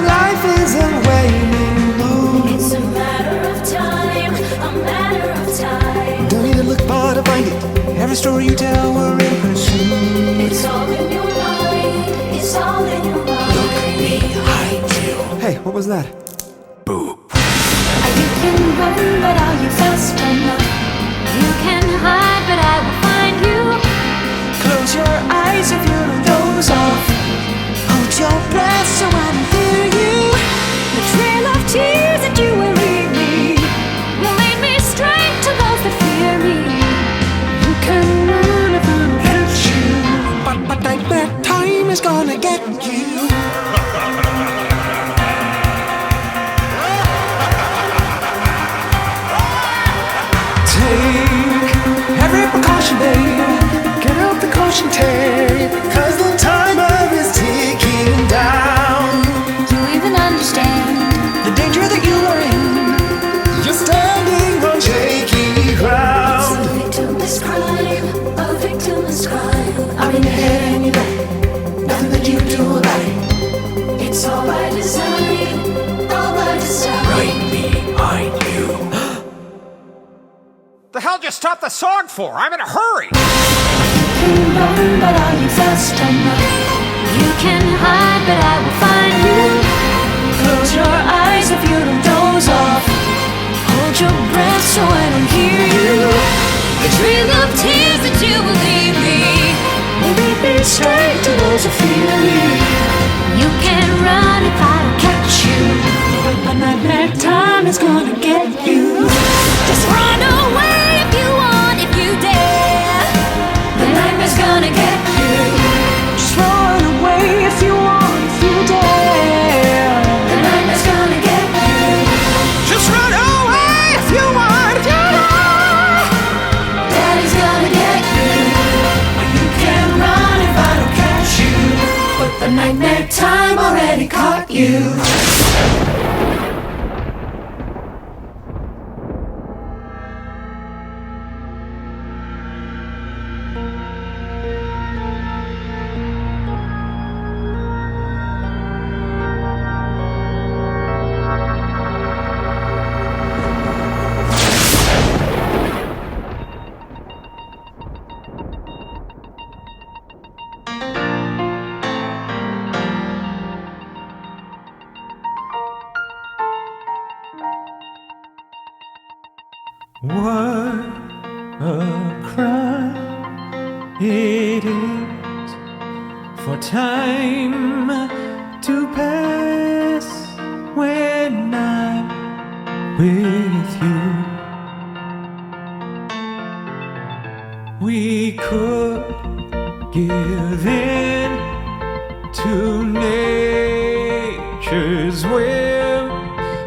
life isn't waning blue. It's a matter of time, a matter of time. Don't need to look far to find it. Every story you tell, we're in pursuit. It's all in your mind, it's all in your mind. Look behind you. Hey, what was that? Boo. You can run, but are you fast enough? You can hide, but I will find you. Close your eyes if you don't doze off. Hold your breath so I don't hear you. The trail of tears that you will leave me will lead me straight to those that fear me. You can run if I don't hit you, but nightmare time is gonna get you. Take every precaution, babe. Get out the caution tape, 'cause the timer is ticking down. Do you even understand The danger that you are in, you're standing on shaky ground. a victimless crime, a victimless crime. I'm in your head and you know nothing that you do about it. It's all by design, all by design. Right behind you. The hell did you stop the song for? I'm in a hurry. You can run, but are you fast enough? You can hide, but I will find you. Close your eyes if you don't doze off. Hold your breath so I don't hear you. The trail of tears that you will leave me will lead me straight to those who fear me. You can run if I don't catch you, but nightmare time is gonna get you. Just run away if you want, if you dare. The nightmare's gonna get you. Just run away if you want, if you dare. The nightmare's gonna get you. Just run away if you want. Daddy's gonna get you. You can run if I don't catch you, But the nightmare time already caught you. What a crime it is for time to pass when I'm with you. We could give in to nature's whim,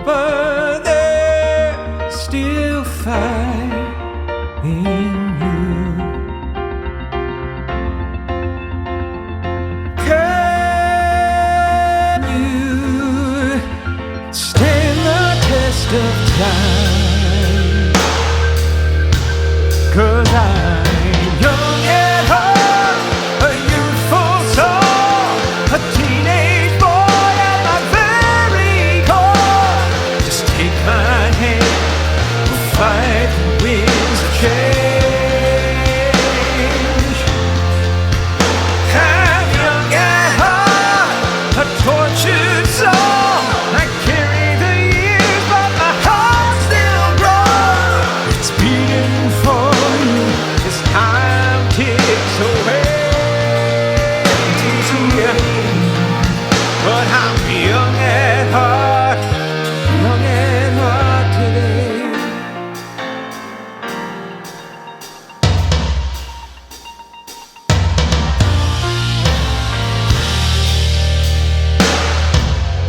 but there's still fire in you. Can you stand the test of time? 'Cause I'm young at heart, a youthful soul, a teenage boy at my very core. Just take my hand, we'll fight the winds of change. I'm young at heart, a tortured soul. I carry the years, but my heart still grows. It's beating for you as time ticks away. But I'm young at heart today.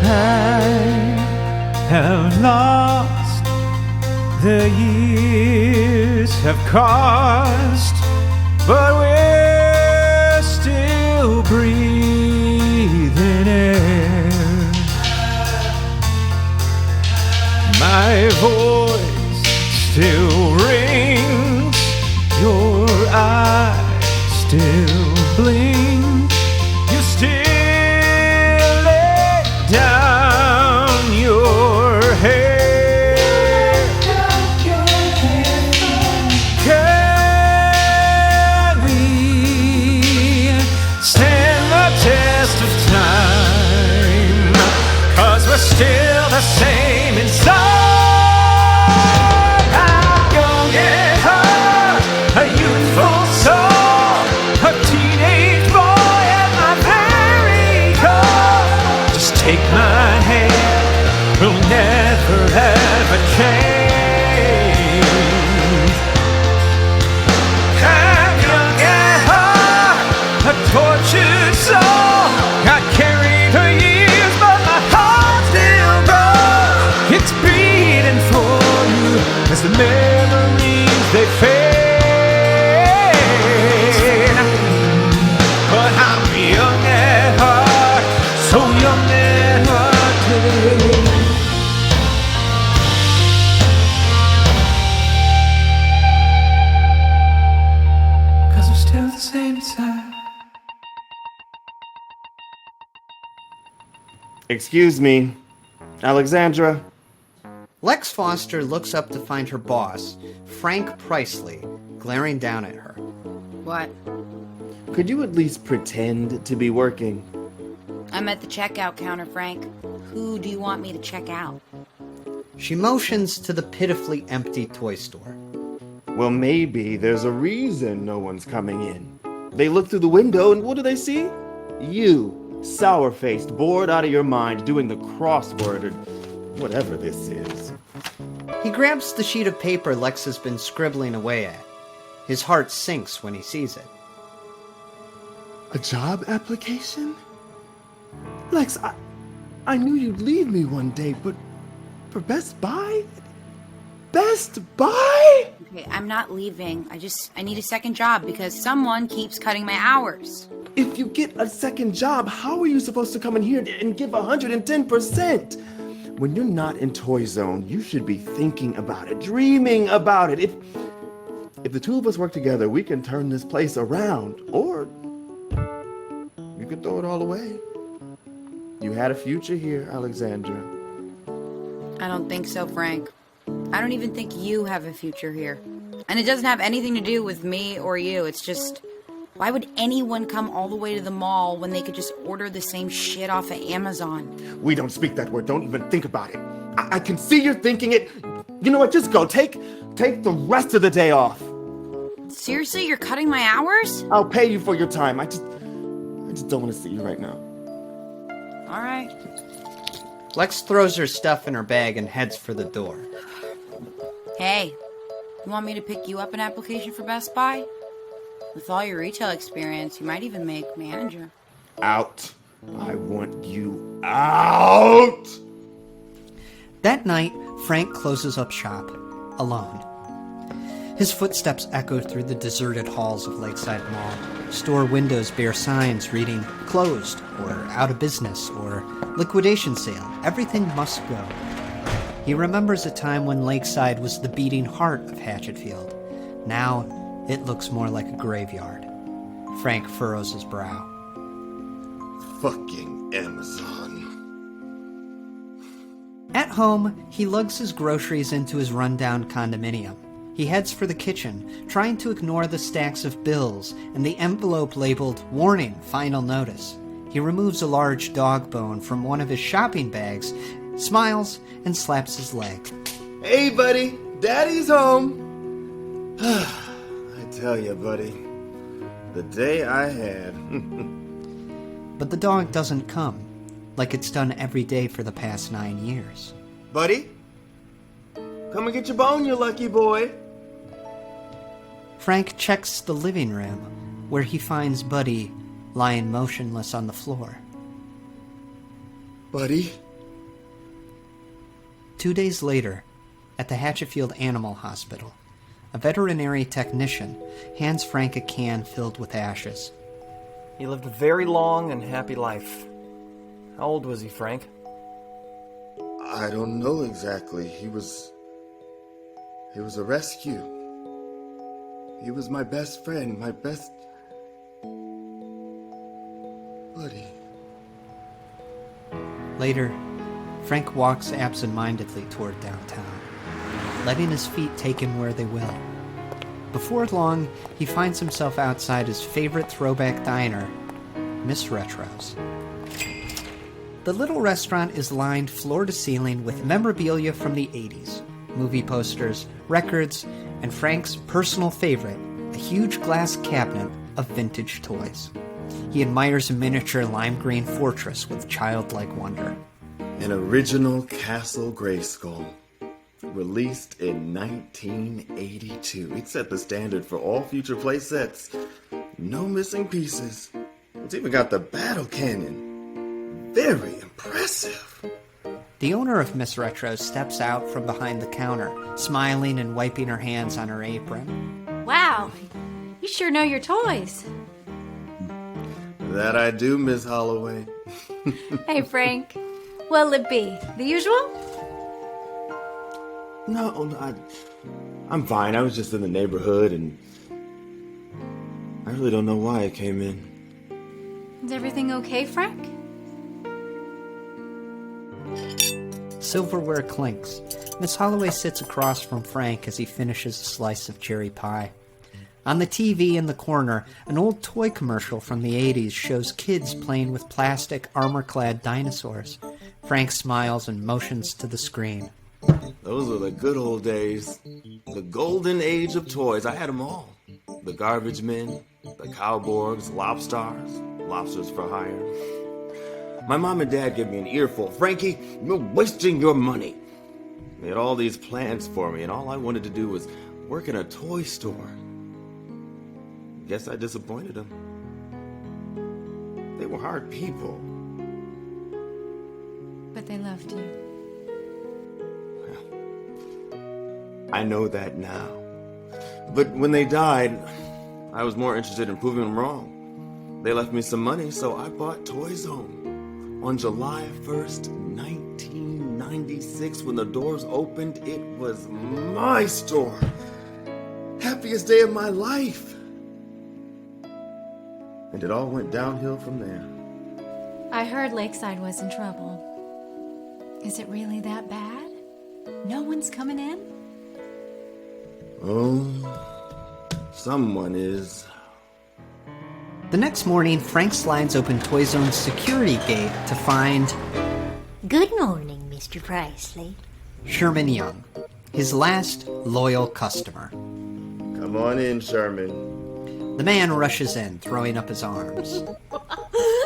I have lost, the years have cost, but we're still breathing air. My voice still rings, your eyes still blink. You still lay down the same inside. I'm young at heart, a youthful soul, a teenage boy at my very core. Just take my hand, we'll never ever change. I'm young at heart, a tortured soul. I carried her years, but my heart still goes. It's beating for you as the memories they fade. But I'm young at heart, so young at heart today. 'Cause we're still the same side. Excuse me, Alexandra. Lex Foster looks up to find her boss, Frank Priceley, glaring down at her. What? Could you at least pretend to be working? I'm at the checkout counter, Frank. Who do you want me to check out? She motions to the pitifully empty toy store. Well, maybe there's a reason no one's coming in. They look through the window and what do they see? You, sour-faced, bored out of your mind, doing the crossword or whatever this is. He grabs the sheet of paper Lex has been scribbling away at. His heart sinks when he sees it. A job application? Lex, I knew you'd leave me one day, but for Best Buy? Best Buy? Okay, I'm not leaving. I need a second job because someone keeps cutting my hours. If you get a second job, how are you supposed to come in here and give 110%? When you're not in Toy Zone, you should be thinking about it, dreaming about it. If the two of us work together, we can turn this place around, or you could throw it all away. You had a future here, Alexandra. I don't think so, Frank. I don't even think you have a future here. And it doesn't have anything to do with me or you. It's just, why would anyone come all the way to the mall when they could just order the same shit off of Amazon? We don't speak that word. Don't even think about it. I can see you're thinking it. You know what? Just go. Take the rest of the day off. Seriously, you're cutting my hours? I'll pay you for your time. I just don't want to see you right now. All right. Lex throws her stuff in her bag and heads for the door. Hey, you want me to pick you up an application for Best Buy? With all your retail experience, you might even make manager. Out. I want you out. That night, Frank closes up shop, alone. His footsteps echo through the deserted halls of Lakeside Mall. Store windows bear signs reading closed, or out of business, or liquidation sale. Everything must go. He remembers a time when Lakeside was the beating heart of Hatchetfield. Now, it looks more like a graveyard. Frank furrows his brow. Fucking Amazon. At home, he lugs his groceries into his rundown condominium. He heads for the kitchen, trying to ignore the stacks of bills and the envelope labeled, "Warning, Final Notice." He removes a large dog bone from one of his shopping bags, smiles, and slaps his leg. Hey, buddy. Daddy's home. I tell you, buddy, the day I had. But the dog doesn't come, like it's done every day for the past 9 years. Buddy, come and get your bone, you lucky boy. Frank checks the living room, where he finds Buddy lying motionless on the floor. Buddy? 2 days later, at the Hatchetfield Animal Hospital, a veterinary technician hands Frank a can filled with ashes. He lived a very long and happy life. How old was he, Frank? I don't know exactly. He was a rescue. He was my best friend, my best buddy. Later, Frank walks absent-mindedly toward downtown, letting his feet take him where they will. Before long, he finds himself outside his favorite throwback diner, Miss Retro's. The little restaurant is lined floor to ceiling with memorabilia from the 80s, movie posters, records, and Frank's personal favorite, a huge glass cabinet of vintage toys. He admires a miniature lime green fortress with childlike wonder. An original Castle Grayskull, released in 1982. It set the standard for all future play sets. No missing pieces. It's even got the battle cannon. Very impressive. The owner of Miss Retro steps out from behind the counter, smiling and wiping her hands on her apron. Wow, you sure know your toys. That I do, Miss Holloway. Hey, Frank. What'll it be? The usual? No, I'm fine. I was just in the neighborhood, and I really don't know why I came in. Is everything okay, Frank? Silverware clinks. Miss Holloway sits across from Frank as he finishes a slice of cherry pie. On the TV in the corner, an old toy commercial from the 80s shows kids playing with plastic, armor-clad dinosaurs. Frank smiles and motions to the screen. Those were the good old days. The golden age of toys. I had them all. The garbage men, the cowboys, lobsters for hire. My mom and dad gave me an earful. Frankie, you're wasting your money. They had all these plans for me, and all I wanted to do was work in a toy store. Guess I disappointed them. They were hard people. But they loved you. I know that now. But when they died, I was more interested in proving them wrong. They left me some money, so I bought Toy Zone. On July 1st, 1996, when the doors opened, it was my store. Happiest day of my life. And it all went downhill from there. I heard Lakeside was in trouble. Is it really that bad? No one's coming in? Oh, someone is. The next morning, Frank slides open Toy Zone's security gate to find Good morning, Mr. Presley. Sherman Young, his last loyal customer. Come on in, Sherman. The man rushes in, throwing up his arms.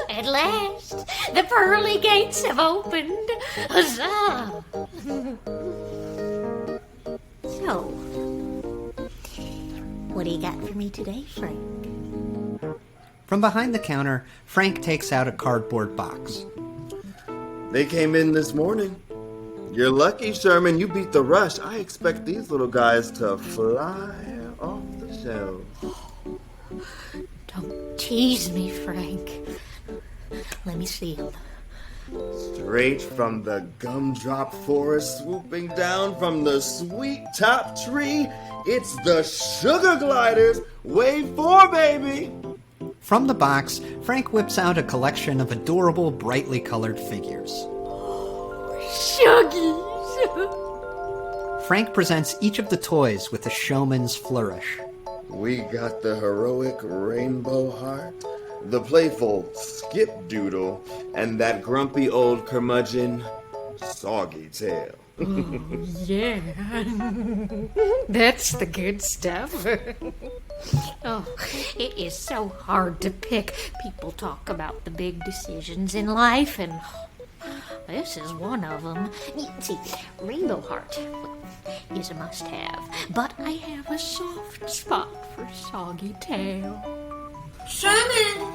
At last, the pearly gates have opened. Huzzah! So, what do you got for me today, Frank? From behind the counter, Frank takes out a cardboard box. They came in this morning. You're lucky, Sherman. You beat the rush. I expect these little guys to fly off the shelves. Don't tease me, Frank. Let me see them. Straight from the gumdrop forest, swooping down from the sweet top tree, it's the Sugar Gliders. Wave 4, baby! From the box, Frank whips out a collection of adorable, brightly colored figures. Shuggies! Frank presents each of the toys with a showman's flourish. We got the heroic Rainbow Heart, the playful Skip Doodle, and that grumpy old curmudgeon, Soggy Tail. Yeah. That's the good stuff. Oh, it is so hard to pick. People talk about the big decisions in life, and this is one of them. See, Rainbow Heart is a must-have, but I have a soft spot for Soggy Tail. Sherman!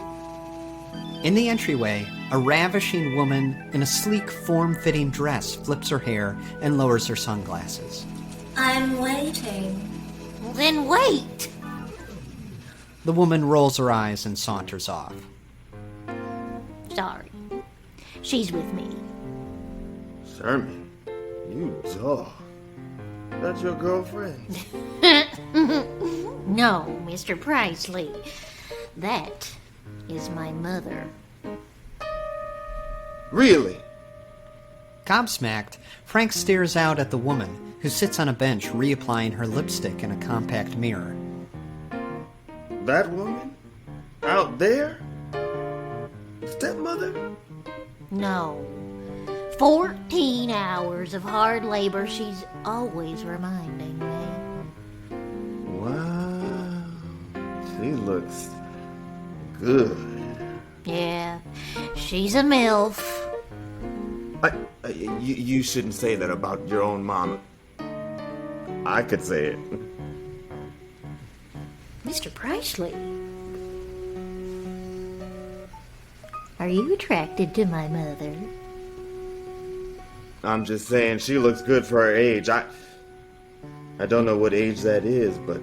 In the entryway, a ravishing woman in a sleek, form-fitting dress flips her hair and lowers her sunglasses. I'm waiting. Then wait! The woman rolls her eyes and saunters off. Sorry. She's with me. Sherman, you dog. That's your girlfriend? No, Mr. Presley. That is my mother. Really? Gobsmacked, Frank stares out at the woman, who sits on a bench reapplying her lipstick in a compact mirror. That woman? Out there? Stepmother? No. 14 hours of hard labor she's always reminding me. Wow. She looks good. Yeah, she's a MILF. You shouldn't say that about your own mom. I could say it. Mr. Presley, are you attracted to my mother? I'm just saying she looks good for her age. I don't know what age that is, but...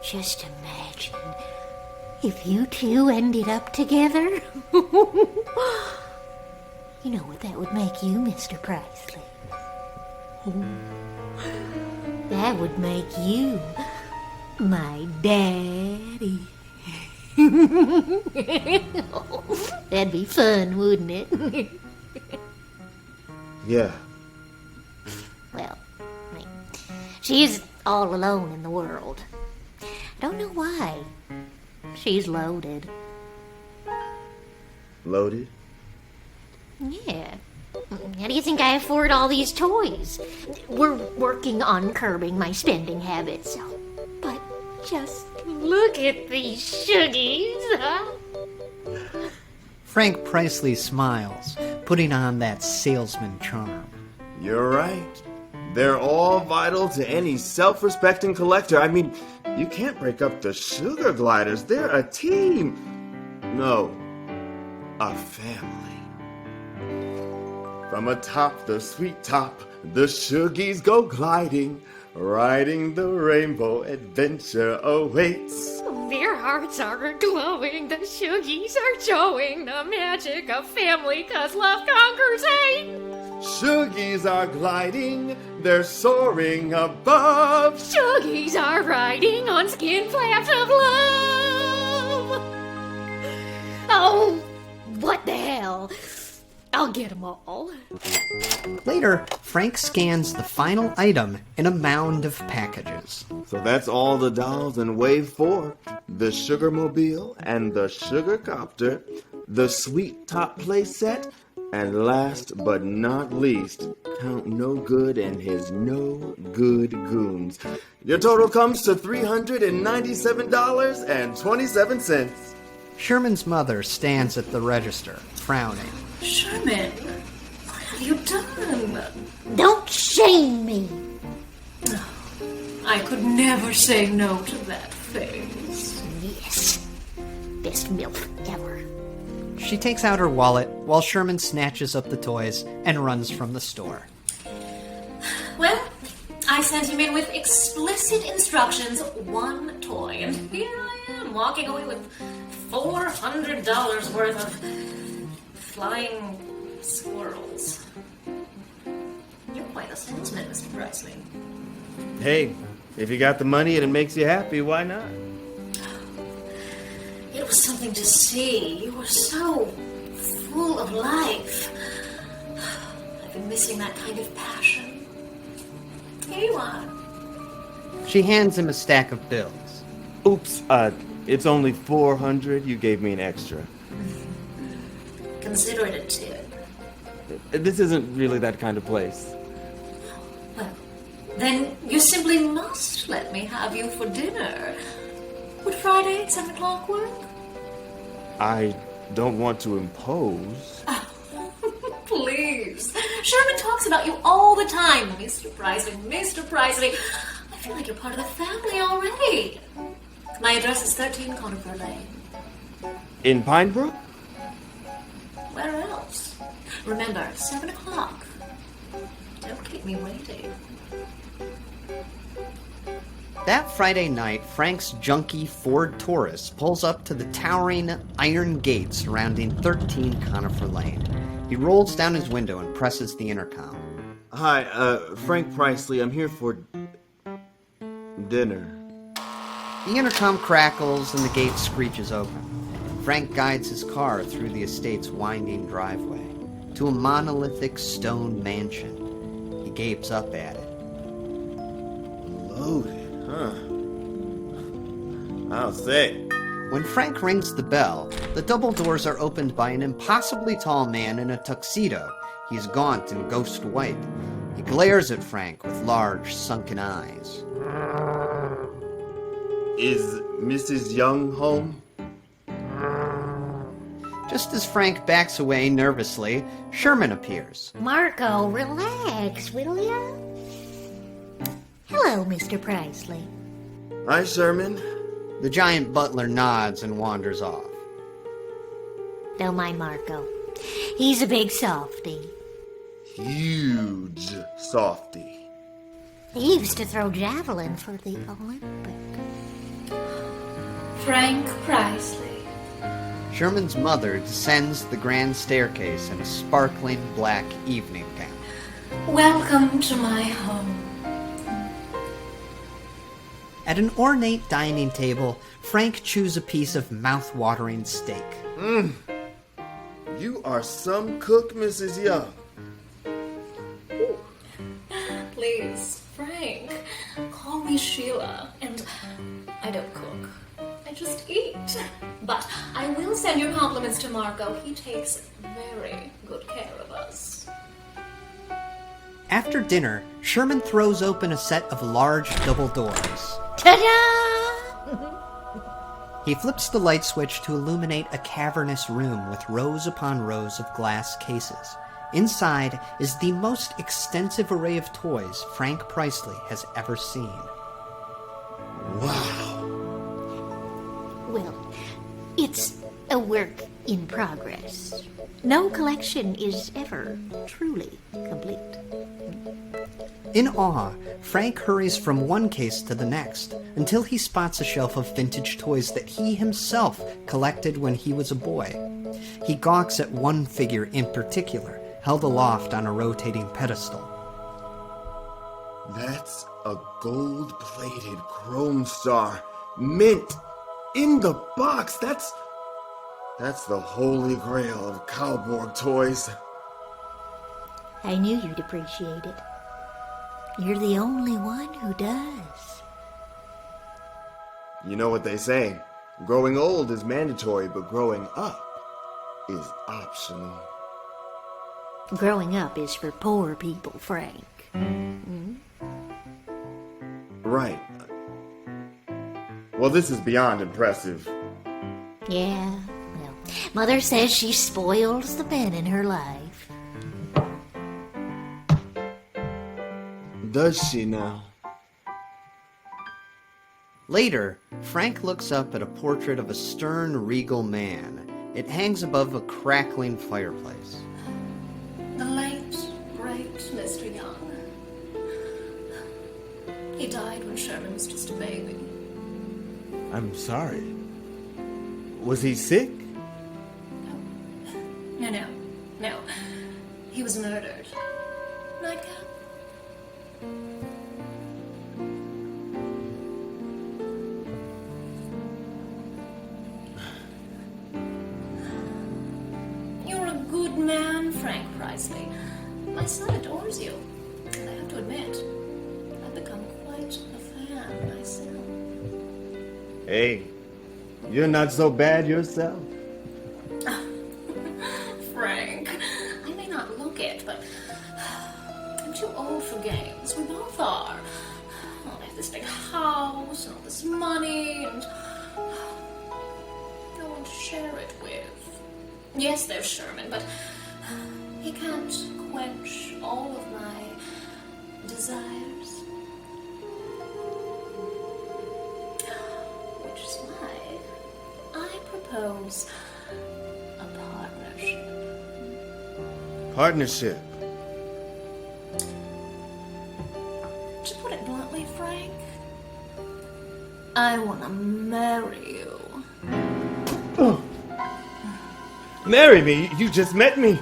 Just imagine if you two ended up together. You know what that would make you, Mr. Presley? That would make you my daddy. That'd be fun, wouldn't it? Yeah. Well, I mean, she's all alone in the world. I don't know why. She's loaded. Loaded? Yeah. How do you think I afford all these toys? We're working on curbing my spending habits. But just look at these shuggies, huh? Frank Presley smiles, putting on that salesman charm. You're right. They're all vital to any self-respecting collector. I mean, you can't break up the Sugar Gliders. They're a team. No, a family. From atop the sweet top, the Shuggies go gliding, riding the rainbow, adventure awaits. Their hearts are glowing, the shuggies are showing the magic of family, 'cause love conquers hate. Shuggies are gliding, they're soaring above. Shuggies are riding on skin flaps of love. Oh, what the hell? I'll get them all. Later, Frank scans the final item in a mound of packages. So that's all the dolls in Wave 4. The Sugarmobile and the Sugar Copter, the Sweet Top playset, and last but not least, Count No Good and his No Good Goons. Your total comes to $397.27. Sherman's mother stands at the register, frowning. Sherman, what have you done? Don't shame me. I could never say no to that face. Yes. Best MILF ever. She takes out her wallet while Sherman snatches up the toys and runs from the store. Well, I sent him in with explicit instructions, one toy, and here I am, walking away with $400 worth of flying squirrels. You're quite a salesman, Mr. Presley. Hey, if you got the money and it makes you happy, why not? It was something to see. You were so full of life. I've been missing that kind of passion. Here you are. She hands him a stack of bills. Oops, it's only $400. You gave me an extra. Consider it a tip. This isn't really that kind of place. Well, then you simply must let me have you for dinner. Would Friday at 7 o'clock work? I don't want to impose. Please. Sherman talks about you all the time. Mr. Presley, Mr. Presley. I feel like you're part of the family already. My address is 13 Conifer Lane. In Pinebrook? Where else? Remember, 7 o'clock. Don't keep me waiting. That Friday night, Frank's junky Ford Taurus pulls up to the towering iron gate surrounding 13 Conifer Lane. He rolls down his window and presses the intercom. Hi, Frank Presley. I'm here for dinner. The intercom crackles and the gate screeches open. Frank guides his car through the estate's winding driveway to a monolithic stone mansion. He gapes up at it. Loaded, huh? I'll say. When Frank rings the bell, the double doors are opened by an impossibly tall man in a tuxedo. He's gaunt and ghost white. He glares at Frank with large, sunken eyes. Is Mrs. Young home? Just as Frank backs away nervously, Sherman appears. Marco, relax, will ya? Hello, Mr. Priceley. Hi, Sherman. The giant butler nods and wanders off. Don't mind Marco. He's a big softy. Huge softy. He used to throw javelin for the Olympic. Frank Priceley. Sherman's mother descends the grand staircase in a sparkling black evening gown. Welcome to my home. At an ornate dining table, Frank chews a piece of mouth-watering steak. You are some cook, Mrs. Young. Please, Frank, call me Sheila, and I don't cook. I just eat. But I will send your compliments to Marco. He takes very good care of us. After dinner, Sherman throws open a set of large double doors. Ta-da! He flips the light switch to illuminate a cavernous room with rows upon rows of glass cases. Inside is the most extensive array of toys Frank Priceley has ever seen. Wow. Well, it's a work in progress. No collection is ever truly complete. In awe, Frank hurries from one case to the next until he spots a shelf of vintage toys that he himself collected when he was a boy. He gawks at one figure in particular, held aloft on a rotating pedestal. That's a gold-plated chrome star, mint in the box. That's the holy grail of Cowborg toys. I knew you'd appreciate it. You're the only one who does. You know what they say, growing old is mandatory, but growing up is optional. Growing up is for poor people, Frank. Right. Well, this is beyond impressive. Yeah, well, Mother says she spoils the men in her life. Does she now? Later, Frank looks up at a portrait of a stern, regal man. It hangs above a crackling fireplace. The late, great Mr. Young. He died when Sherman was just a baby. I'm sorry. Was he sick? No. He was murdered. Nightcap? You're a good man, Frank Priceley. My son adores you. And I have to admit, I've become quite a fan myself. Hey, you're not so bad yourself. Frank, I may not look it, but I'm too old for games. We both are. Oh, I have this big house and all this money and no one to share it with. Yes, there's Sherman, but he can't quench all of my desires. Which is why I propose a partnership. Partnership. To put it bluntly, Frank, I want to marry you. Marry me? You just met me.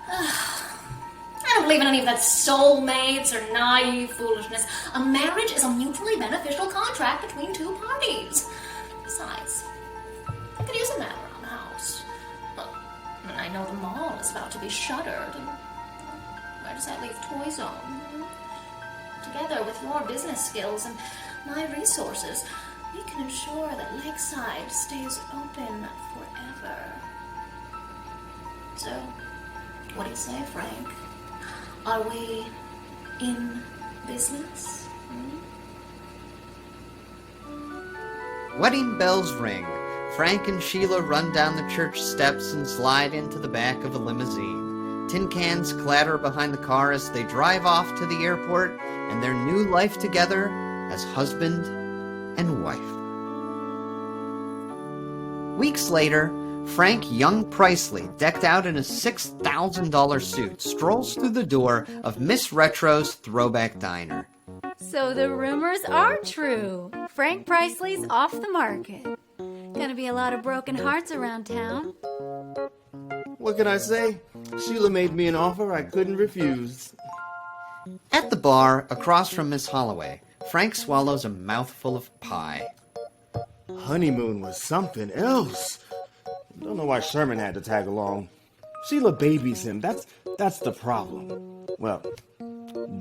I don't believe in any of that soulmates or naive foolishness. A marriage is a mutually beneficial contract between two parties. Besides, I could use a man around the house. Well, and I know the mall is about to be shuttered. And where does that leave Toy Zone? Together with your business skills and my resources, we can ensure that Lakeside stays open forever. So, what do you say, Frank? Are we in business? Wedding bells ring. Frank and Sheila run down the church steps and slide into the back of a limousine. Tin cans clatter behind the car as they drive off to the airport and their new life together as husband and wife. Weeks later, Frank Young Priceley, decked out in a $6,000 suit, strolls through the door of Miss Retro's Throwback Diner. So the rumors are true. Frank Priceley's off the market. Gonna be a lot of broken hearts around town. What can I say? Sheila made me an offer I couldn't refuse. At the bar, across from Miss Holloway, Frank swallows a mouthful of pie. Honeymoon was something else. Don't know why Sherman had to tag along. Sheila babies him. That's the problem. Well,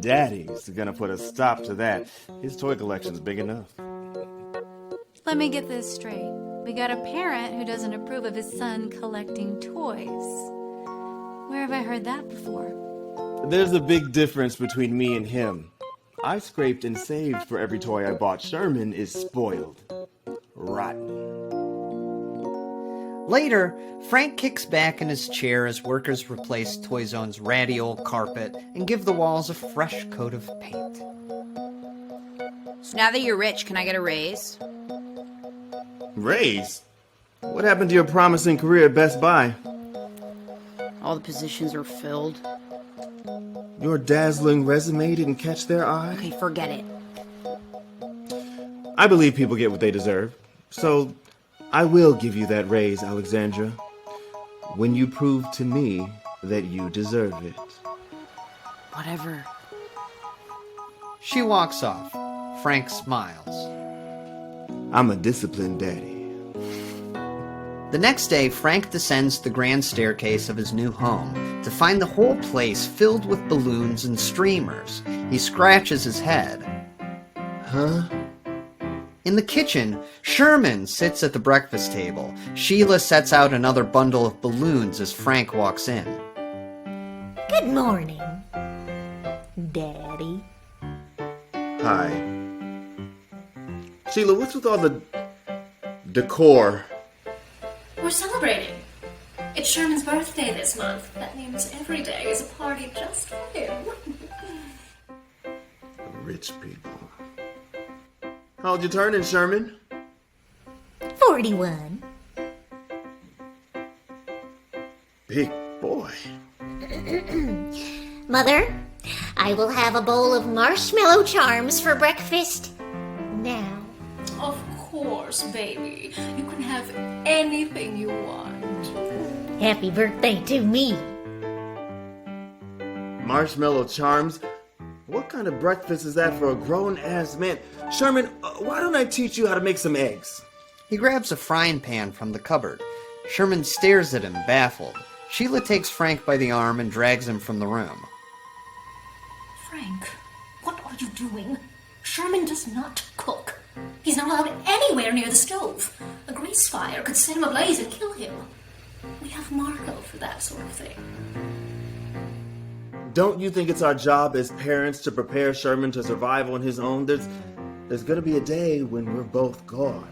Daddy's gonna put a stop to that. His toy collection's big enough. Let me get this straight. We got a parent who doesn't approve of his son collecting toys. Where have I heard that before? There's a big difference between me and him. I scraped and saved for every toy I bought. Sherman is spoiled. Rotten. Later, Frank kicks back in his chair as workers replace Toy Zone's ratty old carpet and give the walls a fresh coat of paint. So now that you're rich, can I get a raise? Raise? What happened to your promising career at Best Buy? All the positions are filled. Your dazzling resume didn't catch their eye? Okay, forget it. I believe people get what they deserve. So, I will give you that raise, Alexandra, when you prove to me that you deserve it. Whatever. She walks off. Frank smiles. I'm a disciplined daddy. The next day, Frank descends the grand staircase of his new home to find the whole place filled with balloons and streamers. He scratches his head. Huh? In the kitchen, Sherman sits at the breakfast table. Sheila sets out another bundle of balloons as Frank walks in. Good morning, Daddy. Hi. Sheila, what's with all the decor? We're celebrating. It's Sherman's birthday this month. That means every day is a party just for him. Rich people. How'd you turn in, Sherman? 41. Big boy. Mother, I will have a bowl of marshmallow charms for breakfast now. Of course, baby. You can have anything you want. Happy birthday to me. Marshmallow charms? What kind of breakfast is that for a grown-ass man? Sherman, why don't I teach you how to make some eggs? He grabs a frying pan from the cupboard. Sherman stares at him, baffled. Sheila takes Frank by the arm and drags him from the room. Frank, what are you doing? Sherman does not cook. He's not allowed anywhere near the stove. A grease fire could set him ablaze and kill him. We have Marco for that sort of thing. Don't you think it's our job as parents to prepare Sherman to survive on his own? There's gonna be a day when we're both gone.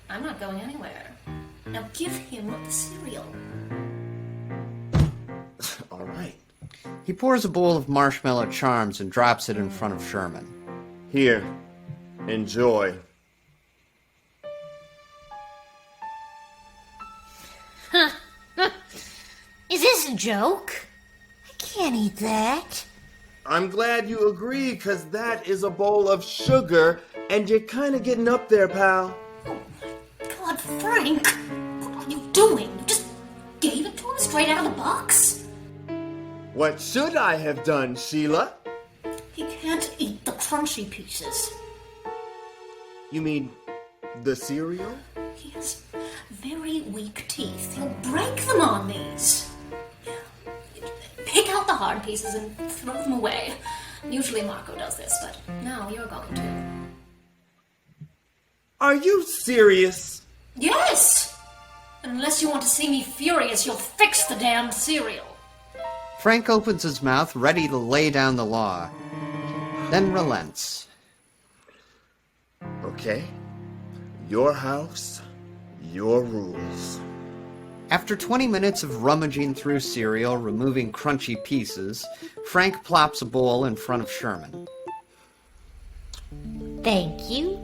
I'm not going anywhere. Now give him the cereal. All right. He pours a bowl of marshmallow charms and drops it in front of Sherman. Here, enjoy. Is this a joke? I can't eat that. I'm glad you agree, because that is a bowl of sugar, and you're kind of getting up there, pal. Oh my God, Frank! What are you doing? You just gave it to him straight out of the box? What should I have done, Sheila? He can't eat the crunchy pieces. You mean the cereal? He has very weak teeth. He'll break them on these. Pick out the hard pieces and throw them away. Usually Marco does this, but now you're going to. Are you serious? Yes! Unless you want to see me furious, you'll fix the damn cereal. Frank opens his mouth, ready to lay down the law, then relents. Okay. Your house, your rules. After 20 minutes of rummaging through cereal, removing crunchy pieces, Frank plops a bowl in front of Sherman. Thank you,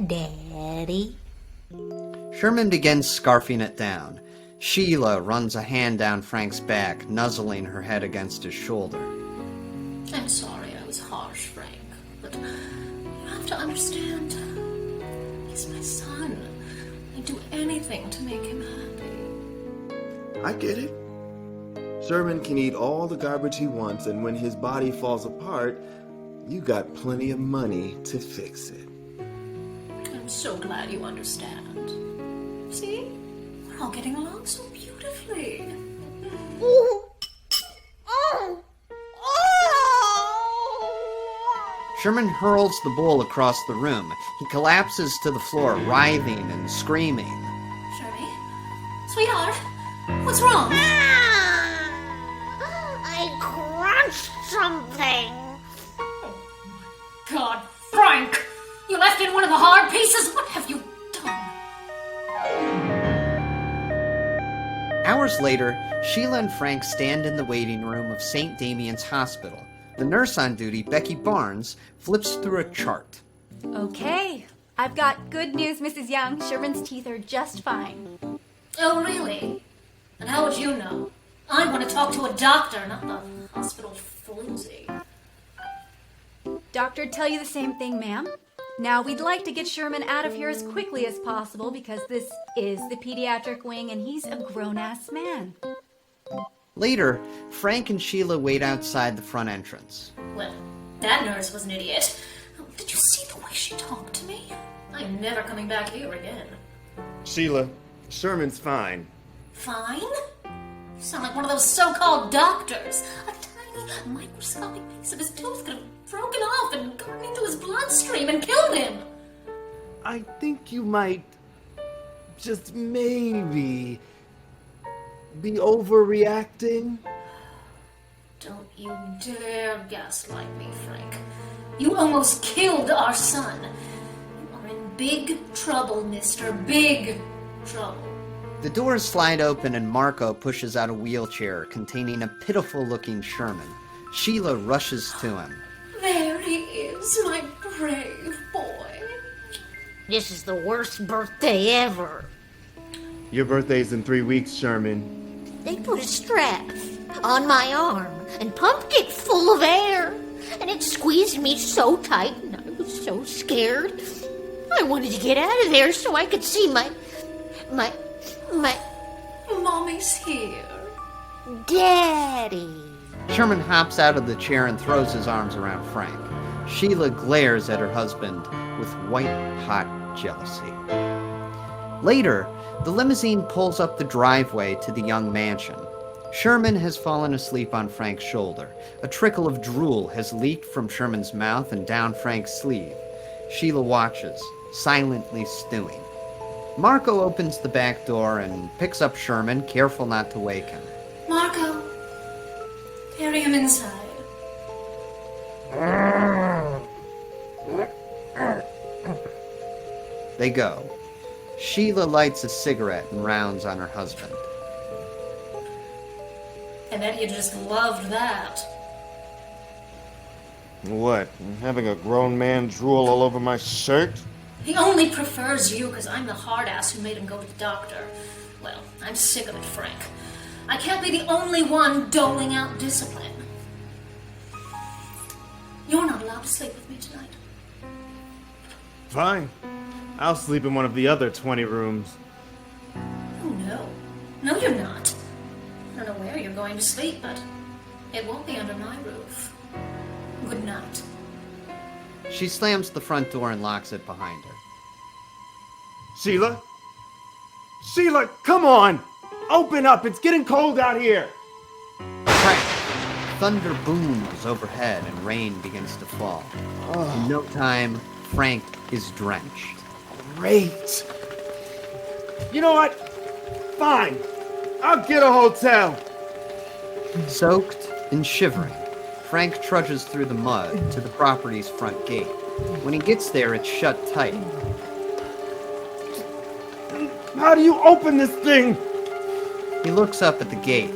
Daddy. Sherman begins scarfing it down. Sheila runs a hand down Frank's back, nuzzling her head against his shoulder. I'm sorry I was harsh, Frank, but you have to understand. He's my son. I'd do anything to make him happy. I get it. Sherman can eat all the garbage he wants, and when his body falls apart, you got plenty of money to fix it. I'm so glad you understand. See? We're all getting along so beautifully. Sherman hurls the bowl across the room. He collapses to the floor, writhing and screaming. Shermy? Sweetheart? What's wrong? I crunched something. God, Frank! You left in one of the hard pieces? What have you done? Hours later, Sheila and Frank stand in the waiting room of St. Damian's Hospital. The nurse on duty, Becky Barnes, flips through a chart. Okay, I've got good news, Mrs. Young. Sherman's teeth are just fine. Oh, really? And how would you know? I want to talk to a doctor, not the hospital floozy. Doctor, tell you the same thing, ma'am. Now, we'd like to get Sherman out of here as quickly as possible because this is the pediatric wing and he's a grown-ass man. Later, Frank and Sheila wait outside the front entrance. Well, that nurse was an idiot. Did you see the way she talked to me? I'm never coming back here again. Sheila, Sherman's fine. Fine? You sound like one of those so-called doctors. A tiny, microscopic piece of his tooth could have broken off and gotten into his bloodstream and killed him. I think you might just maybe be overreacting. Don't you dare gaslight me, Frank. You almost killed our son. You are in big trouble, mister. Big trouble. The doors slide open and Marco pushes out a wheelchair containing a pitiful-looking Sherman. Sheila rushes to him. There he is, my brave boy. This is the worst birthday ever. Your birthday's in 3 weeks, Sherman. They put a strap on my arm and pumped it full of air. And it squeezed me so tight and I was so scared. I wanted to get out of there so I could see my Mommy's here. daddy. Sherman hops out of the chair and throws his arms around Frank. Sheila glares at her husband with white-hot jealousy. Later, the limousine pulls up the driveway to the Young mansion. Sherman has fallen asleep on Frank's shoulder. A trickle of drool has leaked from Sherman's mouth and down Frank's sleeve. Sheila watches, silently stewing. Marco opens the back door and picks up Sherman, careful not to wake him. Marco, carry him inside. They go. Sheila lights a cigarette and rounds on her husband. I bet you just loved that. What? Having a grown man drool all over my shirt? He only prefers you because I'm the hard ass who made him go to the doctor. Well, I'm sick of it, Frank. I can't be the only one doling out discipline. You're not allowed to sleep with me tonight. Fine. I'll sleep in one of the other 20 rooms. Oh, no. No, you're not. I don't know where you're going to sleep, but it won't be under my roof. Good night. She slams the front door and locks it behind her. Sheila? Sheila, come on! Open up! It's getting cold out here! Crack! Thunder booms overhead and rain begins to fall. In no time, Frank is drenched. great. You know what? Fine. I'll get a hotel. Soaked and shivering, Frank trudges through the mud to the property's front gate. When he gets there, it's shut tight. How do you open this thing? He looks up at the gate,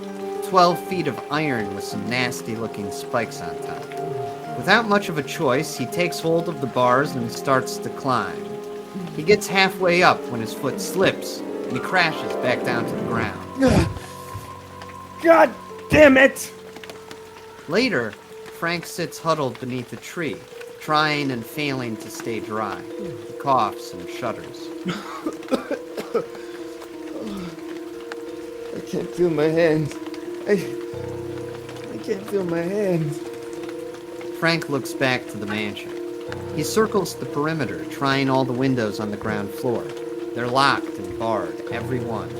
12 feet of iron with some nasty-looking spikes on top. Without much of a choice, he takes hold of the bars and starts to climb. He gets halfway up when his foot slips, and he crashes back down to the ground. God damn it! Later, Frank sits huddled beneath a tree, trying and failing to stay dry. He coughs and shudders. I can't feel my hands. I can't feel my hands. Frank looks back to the mansion. He circles the perimeter, trying all the windows on the ground floor. They're locked and barred, every one.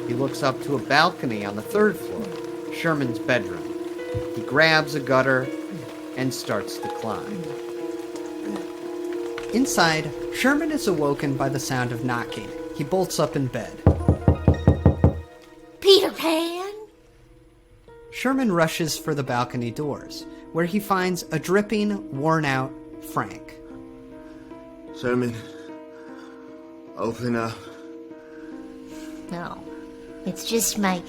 He looks up to a balcony on the third floor, Sherman's bedroom. He grabs a gutter and starts to climb. Inside, Sherman is awoken by the sound of knocking. He bolts up in bed. Peter Pan? Sherman rushes for the balcony doors, where he finds a dripping, worn-out Frank. Sherman, open up. No, it's just my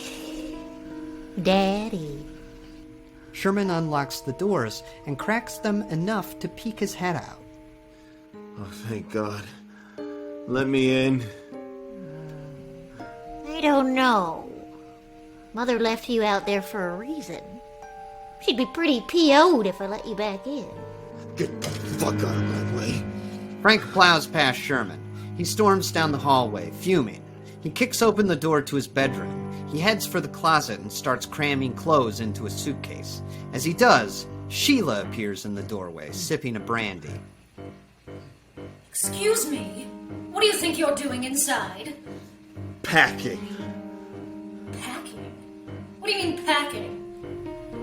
daddy. Sherman unlocks the doors and cracks them enough to peek his head out. Oh, thank God. Let me in. I don't know. Mother left you out there for a reason. She'd be pretty PO'd if I let you back in. Get the fuck out of my way. Frank plows past Sherman. He storms down the hallway, fuming. He kicks open the door to his bedroom. He heads for the closet and starts cramming clothes into a suitcase. As he does, Sheila appears in the doorway, sipping a brandy. Excuse me? What do you think you're doing inside? Packing. Packing? What do you mean packing?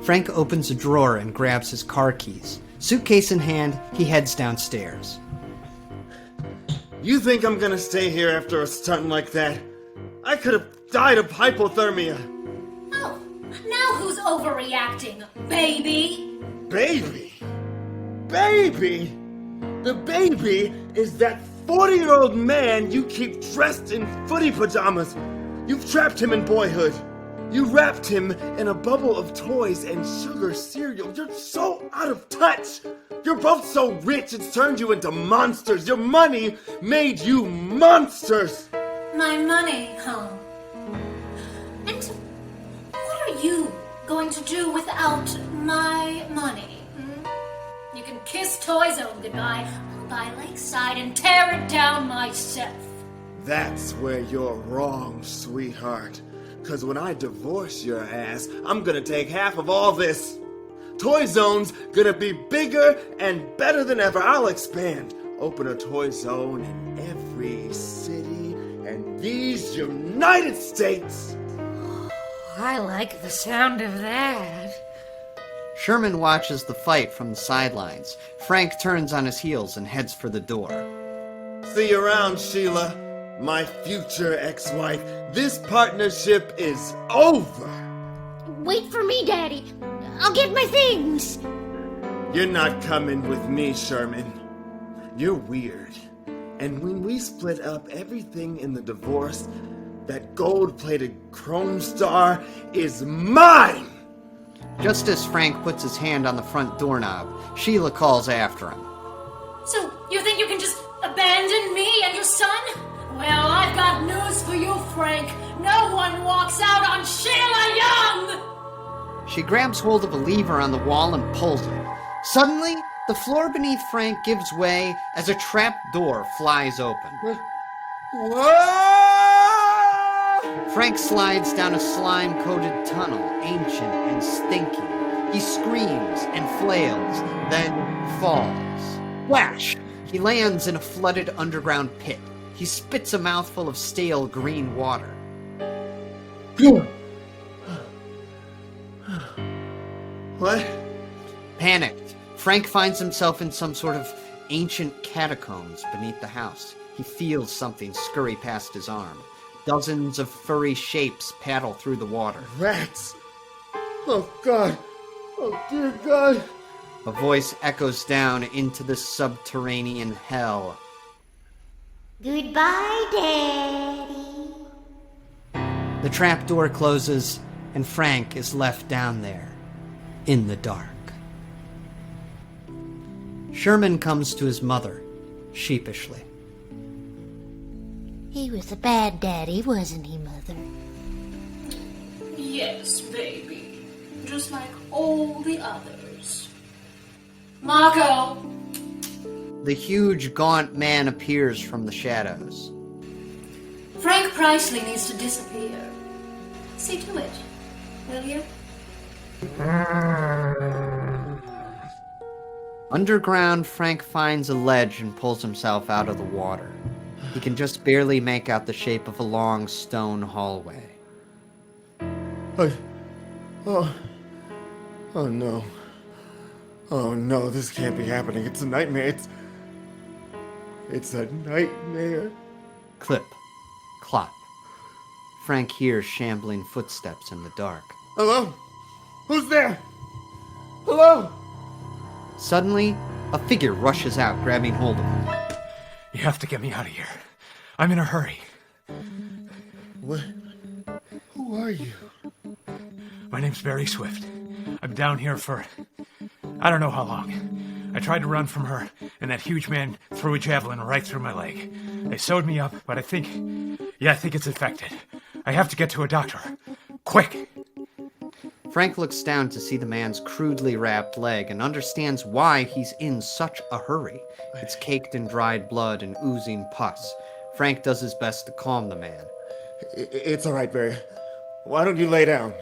Frank opens a drawer and grabs his car keys. Suitcase in hand, he heads downstairs. You think I'm gonna stay here after a stunt like that? I could have died of hypothermia. Oh, now who's overreacting, baby? Baby? Baby? The baby is that 40-year-old man you keep dressed in footy pajamas. You've trapped him in boyhood. You wrapped him in a bubble of toys and sugar cereal. You're so out of touch. You're both so rich, it's turned you into monsters. Your money made you monsters. My money, huh? And what are you going to do without my money? You can kiss Toy Zone goodbye. I'll buy Lakeside and tear it down myself. That's where you're wrong, sweetheart. 'Cause when I divorce your ass, I'm gonna take half of all this. Toy Zone's gonna be bigger and better than ever. I'll expand. Open a Toy Zone in every city and these United States. I like the sound of that. Sherman watches the fight from the sidelines. Frank turns on his heels and heads for the door. See you around, Sheila. My future ex-wife. This partnership is over. Wait for me, Daddy. I'll get my things. You're not coming with me, Sherman. You're weird. And when we split up, everything in the divorce, that gold-plated chrome star, is mine! Just as Frank puts his hand on the front doorknob, Sheila calls after him. So, you think you can just abandon me and your son? Well, I've got news for you, Frank. No one walks out on Sheila Young! She grabs hold of a lever on the wall and pulls it. Suddenly, the floor beneath Frank gives way as a trap door flies open. Whoa! Frank slides down a slime-coated tunnel, ancient and stinky. He screams and flails, then falls. Whash! He lands in a flooded underground pit. He spits a mouthful of stale green water. What? Panicked, Frank finds himself in some sort of ancient catacombs beneath the house. He feels something scurry past his arm. Dozens of furry shapes paddle through the water. Rats! Oh, God! Oh, dear God! A voice echoes down into the subterranean hell. Goodbye, Daddy. The trapdoor closes, and Frank is left down there, in the dark. Sherman comes to his mother, sheepishly. He was a bad daddy, wasn't he, Mother? Yes, baby. Just like all the others. Marco! The huge, gaunt man appears from the shadows. Frank Priceley needs to disappear. See to it, will you? Underground, Frank finds a ledge and pulls himself out of the water. He can just barely make out the shape of a long stone hallway. Oh no. Oh no, this can't be happening. It's a nightmare. It's a nightmare. Clip. Clop. Frank hears shambling footsteps in the dark. Hello? Who's there? Hello? Suddenly, a figure rushes out, grabbing hold of him. You have to get me out of here. I'm in a hurry. What? Who are you? My name's Barry Swift. I'm down here for... I don't know how long. I tried to run from her, and that huge man threw a javelin right through my leg. They sewed me up, but I think it's infected. I have to get to a doctor. Quick! Frank looks down to see the man's crudely wrapped leg and understands why he's in such a hurry. It's caked in dried blood and oozing pus. Frank does his best to calm the man. It's all right, Barry. Why don't you lay down?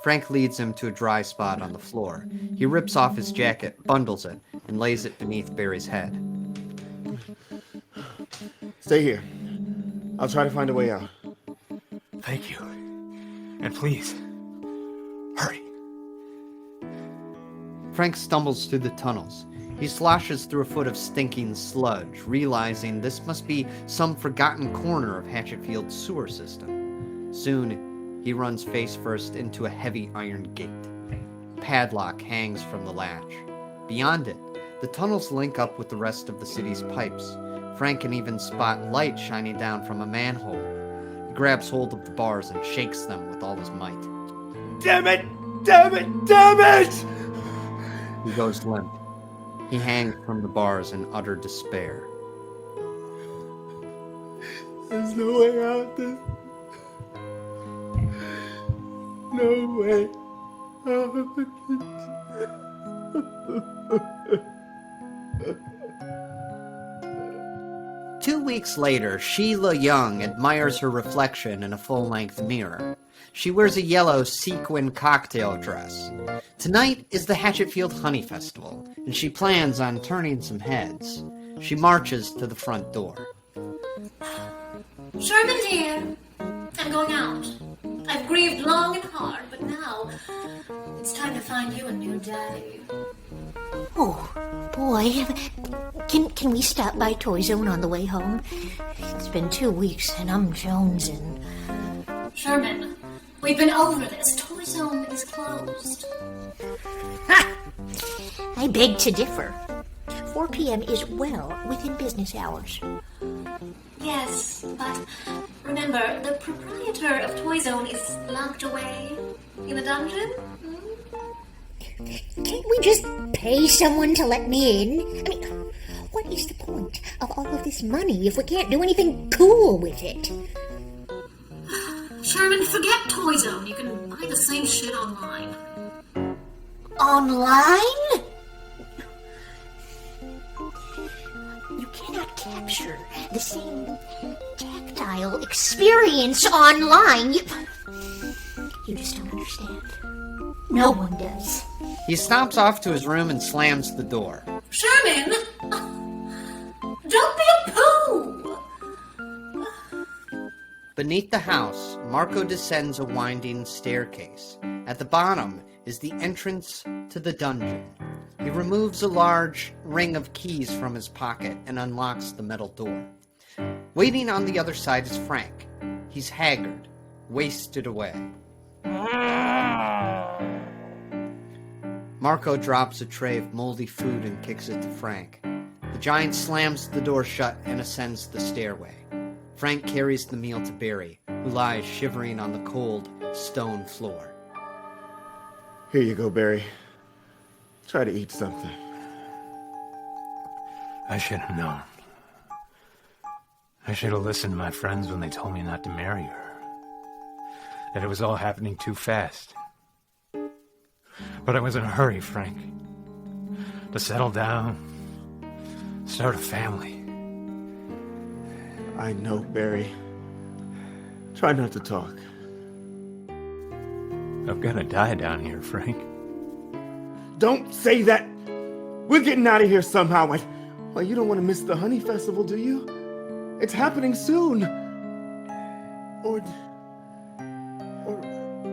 Frank leads him to a dry spot on the floor. He rips off his jacket, bundles it, and lays it beneath Barry's head. Stay here. I'll try to find a way out. Thank you. And please, hurry. Frank stumbles through the tunnels. He sloshes through a foot of stinking sludge, realizing this must be some forgotten corner of Hatchetfield's sewer system. Soon, he runs face first into a heavy iron gate. A padlock hangs from the latch. Beyond it, the tunnels link up with the rest of the city's pipes. Frank can even spot light shining down from a manhole. He grabs hold of the bars and shakes them with all his might. Damn it! Damn it! Damn it! He goes limp. He hangs from the bars in utter despair. There's no way out. No way out. 2 weeks later, Sheila Young admires her reflection in a full-length mirror. She wears a yellow sequin cocktail dress. Tonight is the Hatchetfield Honey Festival, and she plans on turning some heads. She marches to the front door. Sherman dear, I'm going out. I've grieved long and hard, but now it's time to find you a new daddy. Oh, boy. Can we stop by Toy Zone on the way home? It's been 2 weeks and I'm jonesing. Sherman, we've been over this. Toy Zone is closed. Ha! I beg to differ. 4 p.m. is well within business hours. Yes, but remember, the proprietor of Toy Zone is locked away in a dungeon? Can't we just pay someone to let me in? I mean, what is the point of all of this money if we can't do anything cool with it? Sherman, forget Toy Zone. You can buy the same shit online. Online? You cannot capture the same tactile experience online. You just don't understand. No one does. He stomps off to his room and slams the door. Sherman! Don't be a poo! Beneath the house, Marco descends a winding staircase. At the bottom is the entrance to the dungeon. He removes a large ring of keys from his pocket and unlocks the metal door. Waiting on the other side is Frank. He's haggard, wasted away. Marco drops a tray of moldy food and kicks it to Frank. The giant slams the door shut and ascends the stairway. Frank carries the meal to Barry, who lies shivering on the cold, stone floor. Here you go, Barry. Try to eat something. I should have known. I should have listened to my friends when they told me not to marry her. That it was all happening too fast. But I was in a hurry, Frank. To settle down, start a family. I know, Barry. Try not to talk. I'm gonna die down here, Frank. Don't say that! We're getting out of here somehow. Well, you don't want to miss the honey festival, do you? It's happening soon. Or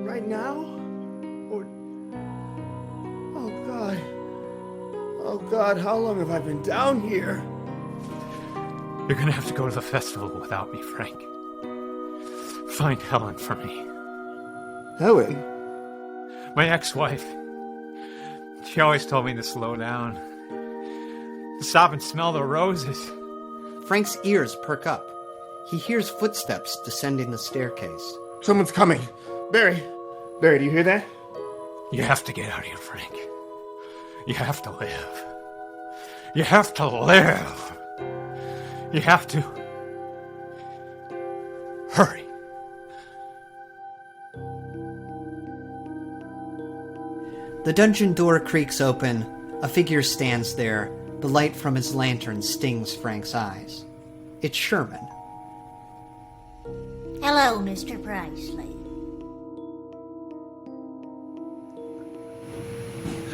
right now? Or... Oh God, how long have I been down here? You're gonna have to go to the festival without me, Frank. Find Helen for me. Helen? My ex-wife. She always told me to slow down. To stop and smell the roses. Frank's ears perk up. He hears footsteps descending the staircase. Someone's coming. Barry, do you hear that? You have to get out of here, Frank. You have to live. You have to live. You have to... hurry. The dungeon door creaks open. A figure stands there. The light from his lantern stings Frank's eyes. It's Sherman. Hello, Mr. Priceley.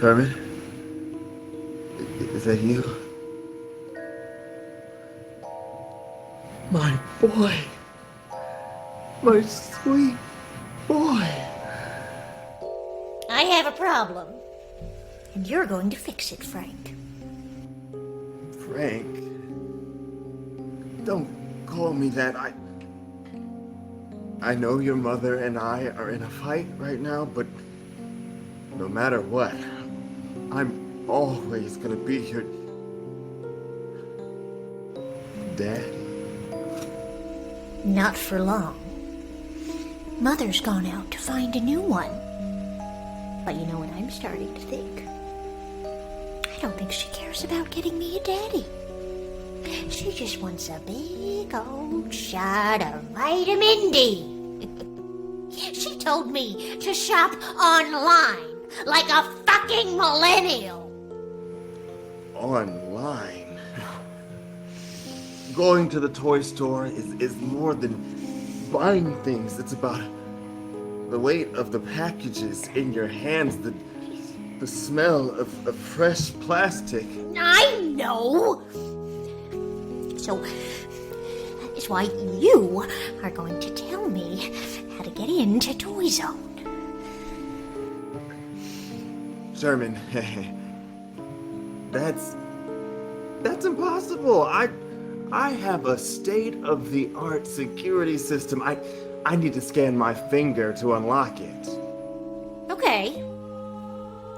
Sherman? Is that you? My boy. My sweet boy. I have a problem, and you're going to fix it, Frank. Frank. Don't call me that. I know your mother and I are in a fight right now, but no matter what, I'm always gonna be your daddy. Not for long. Mother's gone out to find a new one. But you know what I'm starting to think? I don't think she cares about getting me a daddy. She just wants a big old shot of vitamin D. She told me to shop online like a fucking millennial. Online? Going to the toy store is more than buying things. It's about the weight of the packages in your hands, the smell of fresh plastic. I know. So that is why you are going to tell me how to get into Toy Zone. Sherman, that's impossible. I have a state-of-the-art security system. I need to scan my finger to unlock it. Okay.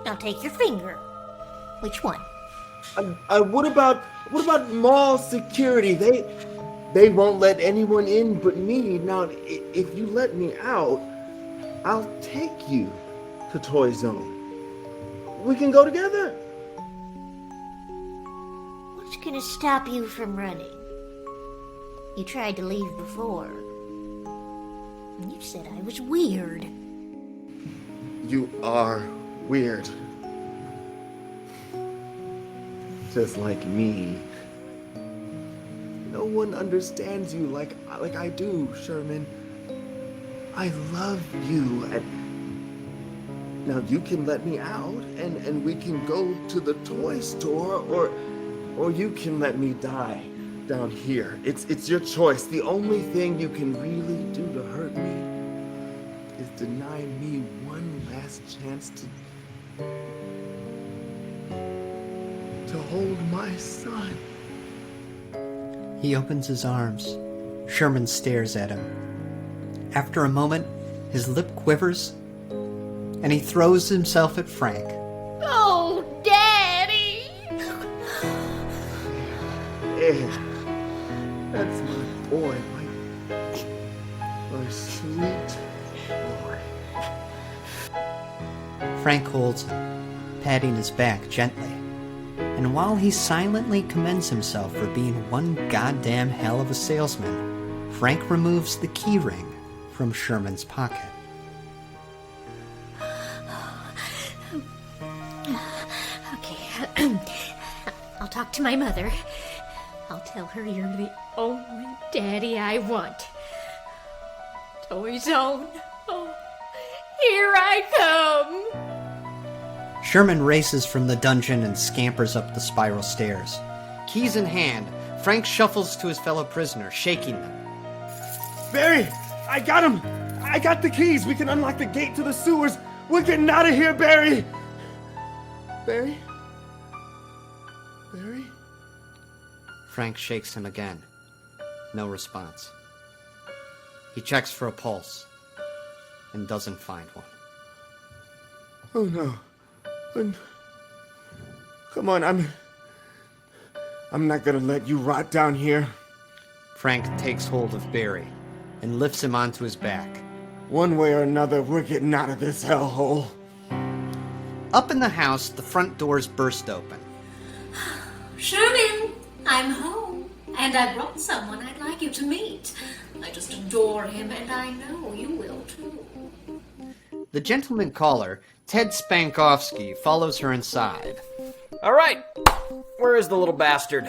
Now take your finger. Which one? What about mall security? They won't let anyone in but me. Now, if you let me out, I'll take you to Toy Zone. We can go together. What's gonna stop you from running? You tried to leave before. And you said I was weird. You are weird. Just like me. No one understands you like I do, Sherman. I love you, and now you can let me out, and we can go to the toy store, or you can let me die down here. It's your choice. The only thing you can really do to hurt me is deny me one last chance to hold my son. He opens his arms. Sherman stares at him. After a moment, his lip quivers, and he throws himself at Frank. Oh, Daddy! Yeah, that's my boy, my sweet boy. Frank holds him, patting his back gently. And while he silently commends himself for being one goddamn hell of a salesman, Frank removes the key ring from Sherman's pocket. Okay, I'll talk to my mother. I'll tell her you're the only daddy I want. Toy Zone, oh, here I come! Sherman races from the dungeon and scampers up the spiral stairs. Keys in hand, Frank shuffles to his fellow prisoner, shaking them. Barry, I got him! I got the keys! We can unlock the gate to the sewers! We're getting out of here, Barry! Barry? Barry? Frank shakes him again. No response. He checks for a pulse and doesn't find one. Oh no. Come on, I'm not gonna let you rot down here. Frank takes hold of Barry and lifts him onto his back. One way or another, we're getting out of this hellhole. Up in the house, the front doors burst open. Sherman, I'm home, and I brought someone I'd like you to meet. I just adore him, and I know you will too. The gentleman caller, Ted Spankowski, follows her inside. All right. Where is the little bastard?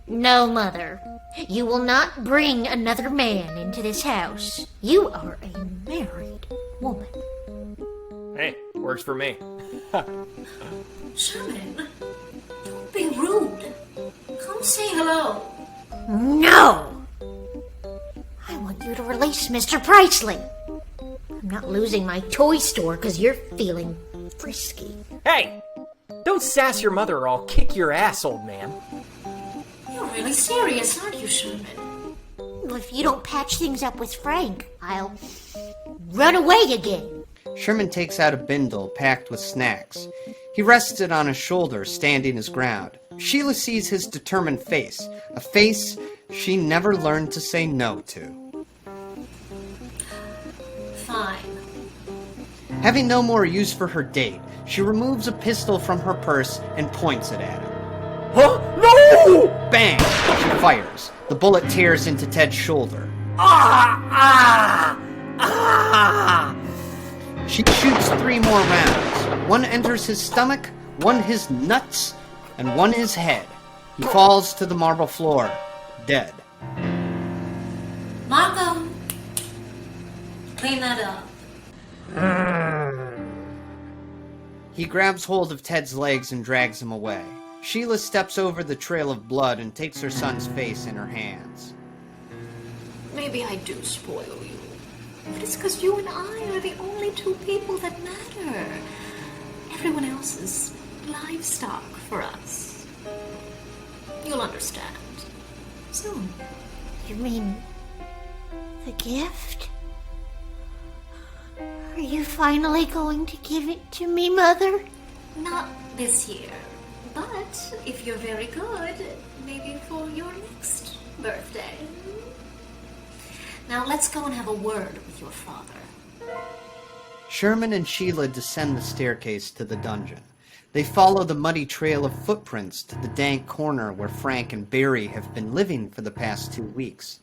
No, Mother. You will not bring another man into this house. You are a married woman. Hey, works for me. Sherman, don't be rude. Come say hello. No! I want you to release Mr. Priceley. I'm not losing my toy store because you're feeling frisky. Hey! Don't sass your mother or I'll kick your ass, old man. You're really serious, aren't you, Sherman? Well, if you don't patch things up with Frank, I'll run away again. Sherman takes out a bindle packed with snacks. He rests it on his shoulder, standing his ground. Sheila sees his determined face, a face she never learned to say no to. Fine. Having no more use for her date, she removes a pistol from her purse and points it at him. Huh? No! Bang! She fires. The bullet tears into Ted's shoulder. She shoots 3 more rounds. One enters his stomach, one his nuts, and one his head. He falls to the marble floor, dead. Marco, clean that up. He grabs hold of Ted's legs and drags him away. Sheila steps over the trail of blood and takes her son's face in her hands. Maybe I do spoil you, but it's because you and I are the only 2 people that matter. Everyone else is livestock for us. You'll understand soon. You mean the gift? Are you finally going to give it to me, Mother? Not this year, but if you're very good, maybe for your next birthday. Now let's go and have a word with your father. Sherman and Sheila descend the staircase to the dungeon. They follow the muddy trail of footprints to the dank corner where Frank and Barry have been living for the past 2 weeks.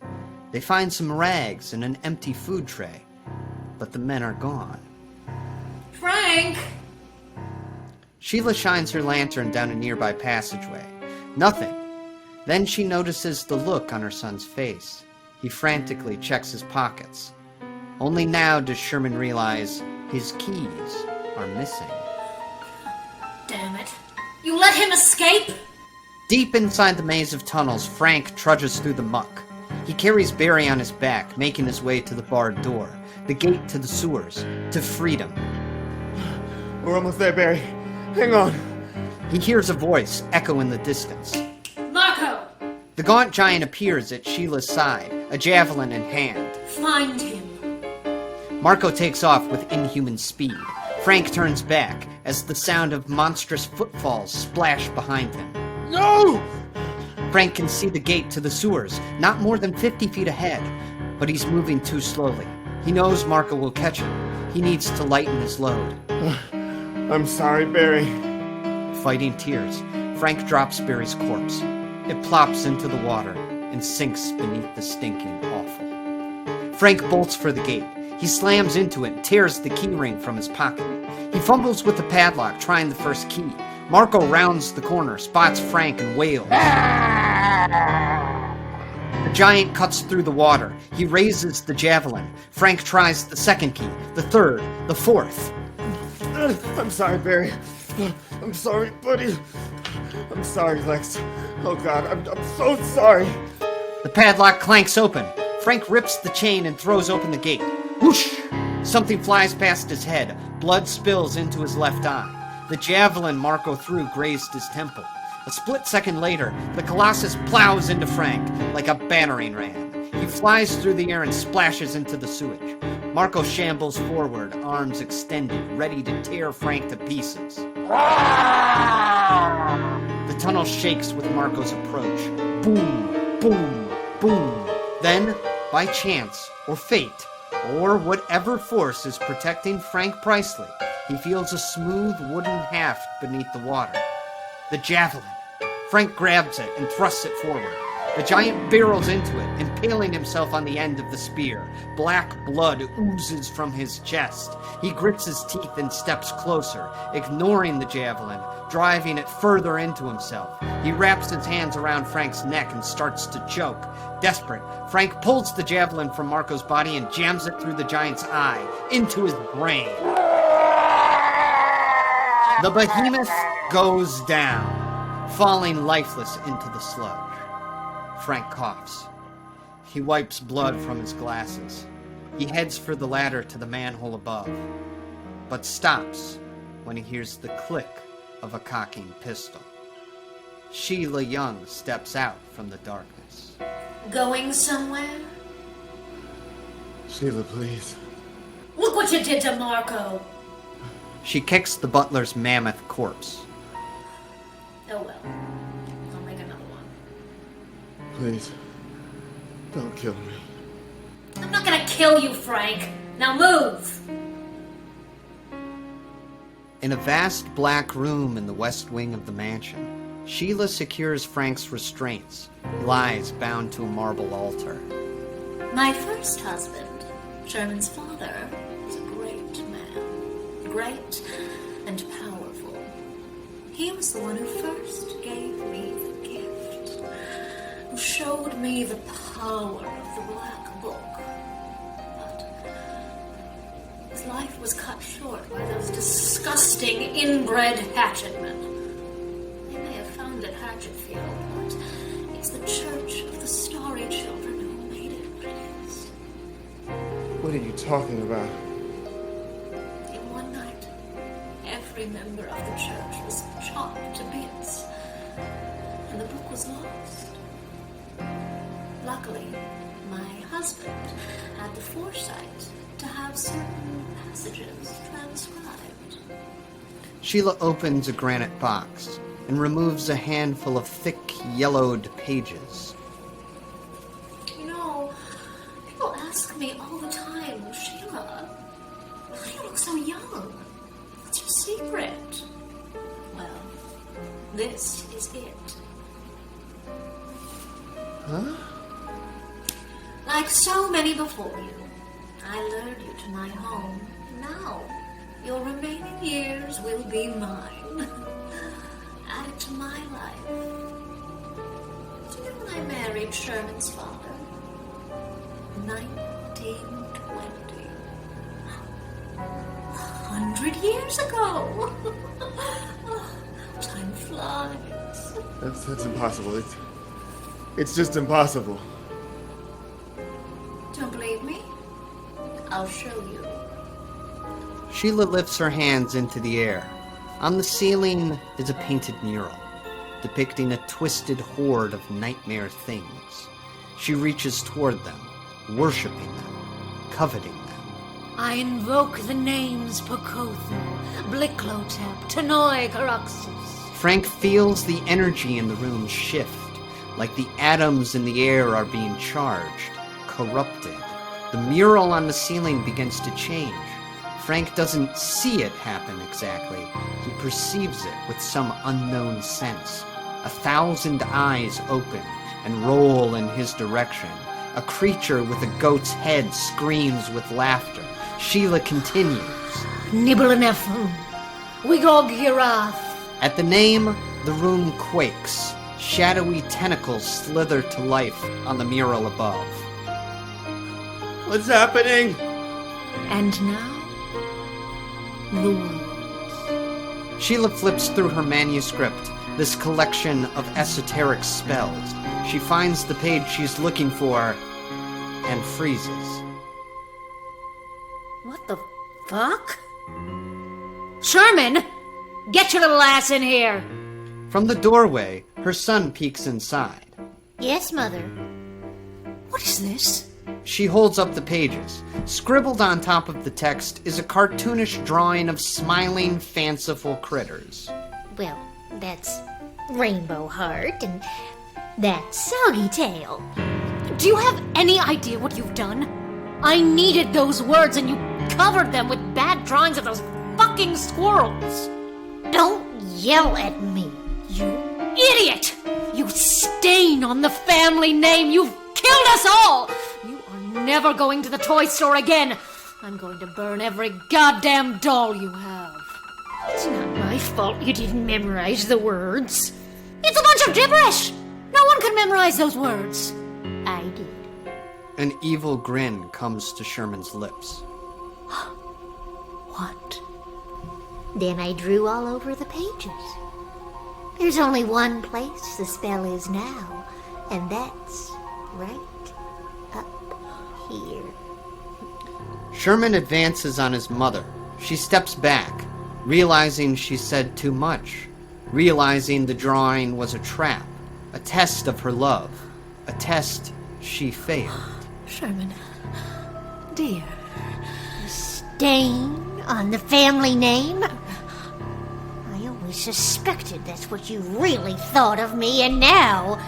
They find some rags and an empty food tray, but the men are gone. Frank! Sheila shines her lantern down a nearby passageway. Nothing. Then she notices the look on her son's face. He frantically checks his pockets. Only now does Sherman realize his keys are missing. Damn it. You let him escape? Deep inside the maze of tunnels, Frank trudges through the muck. He carries Barry on his back, making his way to the barred door, the gate to the sewers, to freedom. We're almost there, Barry. Hang on. He hears a voice echo in the distance. Marco! The The gaunt giant appears at Sheila's side, a javelin in hand. Find him. Marco takes off with inhuman speed. Frank turns back as the sound of monstrous footfalls splash behind him. No! Frank can see the gate to the sewers, not more than 50 feet ahead, but he's moving too slowly. He knows Marco will catch him. He needs to lighten his load. I'm sorry, Barry. Fighting tears, Frank drops Barry's corpse. It plops into the water and sinks beneath the stinking offal. Frank bolts for the gate. He slams into it and tears the key ring from his pocket. He fumbles with the padlock, trying the first key. Marco rounds the corner, spots Frank, and wails. The giant cuts through the water. He raises the javelin. Frank tries the second key, the third, the fourth. I'm sorry, Barry. I'm sorry, buddy. I'm sorry, Lex. Oh, God, I'm so sorry. The padlock clanks open. Frank rips the chain and throws open the gate. Whoosh! Something flies past his head. Blood spills into his left eye. The javelin Marco threw grazed his temple. A split second later, the Colossus plows into Frank like a battering ram. He flies through the air and splashes into the sewage. Marco shambles forward, arms extended, ready to tear Frank to pieces. The tunnel shakes with Marco's approach. Boom, boom, boom. Then, by chance, or fate, or whatever force is protecting Frank Presley, he feels a smooth wooden haft beneath the water. The javelin. Frank grabs it and thrusts it forward. The giant barrels into it, impaling himself on the end of the spear. Black blood oozes from his chest. He grits his teeth and steps closer, ignoring the javelin, driving it further into himself. He wraps his hands around Frank's neck and starts to choke. Desperate, Frank pulls the javelin from Marco's body and jams it through the giant's eye, into his brain. The behemoth goes down, falling lifeless into the sludge. Frank coughs. He wipes blood from his glasses. He heads for the ladder to the manhole above, but stops when he hears the click of a cocking pistol. Sheila Young steps out from the darkness. Going somewhere? Sheila, please. Look what you did to Marco. She kicks the butler's mammoth corpse. Oh well. I'll make another one. Please. Don't kill me. I'm not gonna kill you, Frank. Now move! In a vast black room in the west wing of the mansion, Sheila secures Frank's restraints. He lies bound to a marble altar. My first husband, Sherman's father, was a great man. Great and powerful. He was the one who first gave me the gift. Who showed me the power of the Black Book. But his life was cut short by those disgusting inbred hatchetmen. They may have found it Hatchetfield, but it's the Church of the Starry Children who made it prettiest. What are you talking about? In one night, every member of the church was chopped to bits, and the book was lost. Luckily, my husband had the foresight to have certain passages transcribed. Sheila opens a granite box and removes a handful of thick, yellowed pages. You know, people ask me all the time, Sheila, why do you look so young? What's your secret? Well, this is it. Huh? Like so many before you, I lured you to my home. Now, your remaining years will be mine. Added to my life. Do you know when I married Sherman's father? 1920. 100 years ago. Oh, time flies. That's impossible. It's just impossible. Don't believe me? I'll show you. Sheila lifts her hands into the air. On the ceiling is a painted mural. depicting a twisted horde of nightmare things. She reaches toward them, worshipping them, coveting them. I invoke the names Pokotho, Blicklotep, Tanoi, Caroxus. Frank feels the energy in the room shift, like the atoms in the air are being charged, corrupted. The mural on the ceiling begins to change. Frank doesn't see it happen exactly. He perceives it with some unknown sense. 1,000 eyes open and roll in his direction. A creature with a goat's head screams with laughter. Sheila continues. Nibbleinefum, Wigog-Yirath. At the name, the room quakes. Shadowy tentacles slither to life on the mural above. What's happening? And now, the words. Sheila flips through her manuscript, this collection of esoteric spells. She finds the page she's looking for and freezes. What the fuck? Sherman! Get your little ass in here! From the doorway, her son peeks inside. Yes, Mother. What is this? She holds up the pages. Scribbled on top of the text is a cartoonish drawing of smiling, fanciful critters. Well, that's Rainbow Heart, and that's Soggy Tail. Do you have any idea what you've done? I needed those words, and you covered them with bad drawings of those fucking squirrels. Don't yell at me, you idiot! You stain on the family name! You've killed us all! You are never going to the toy store again! I'm going to burn every goddamn doll you have. It's not my fault you didn't memorize the words. It's a bunch of gibberish! No one could memorize those words. I did. An evil grin comes to Sherman's lips. What? Then I drew all over the pages. There's only one place the spell is now, and that's right up here. Sherman advances on his mother. She steps back, realizing she said too much, realizing the drawing was a trap, a test of her love, a test she failed. Sherman, dear. Stain on the family name? I always suspected that's what you really thought of me, and now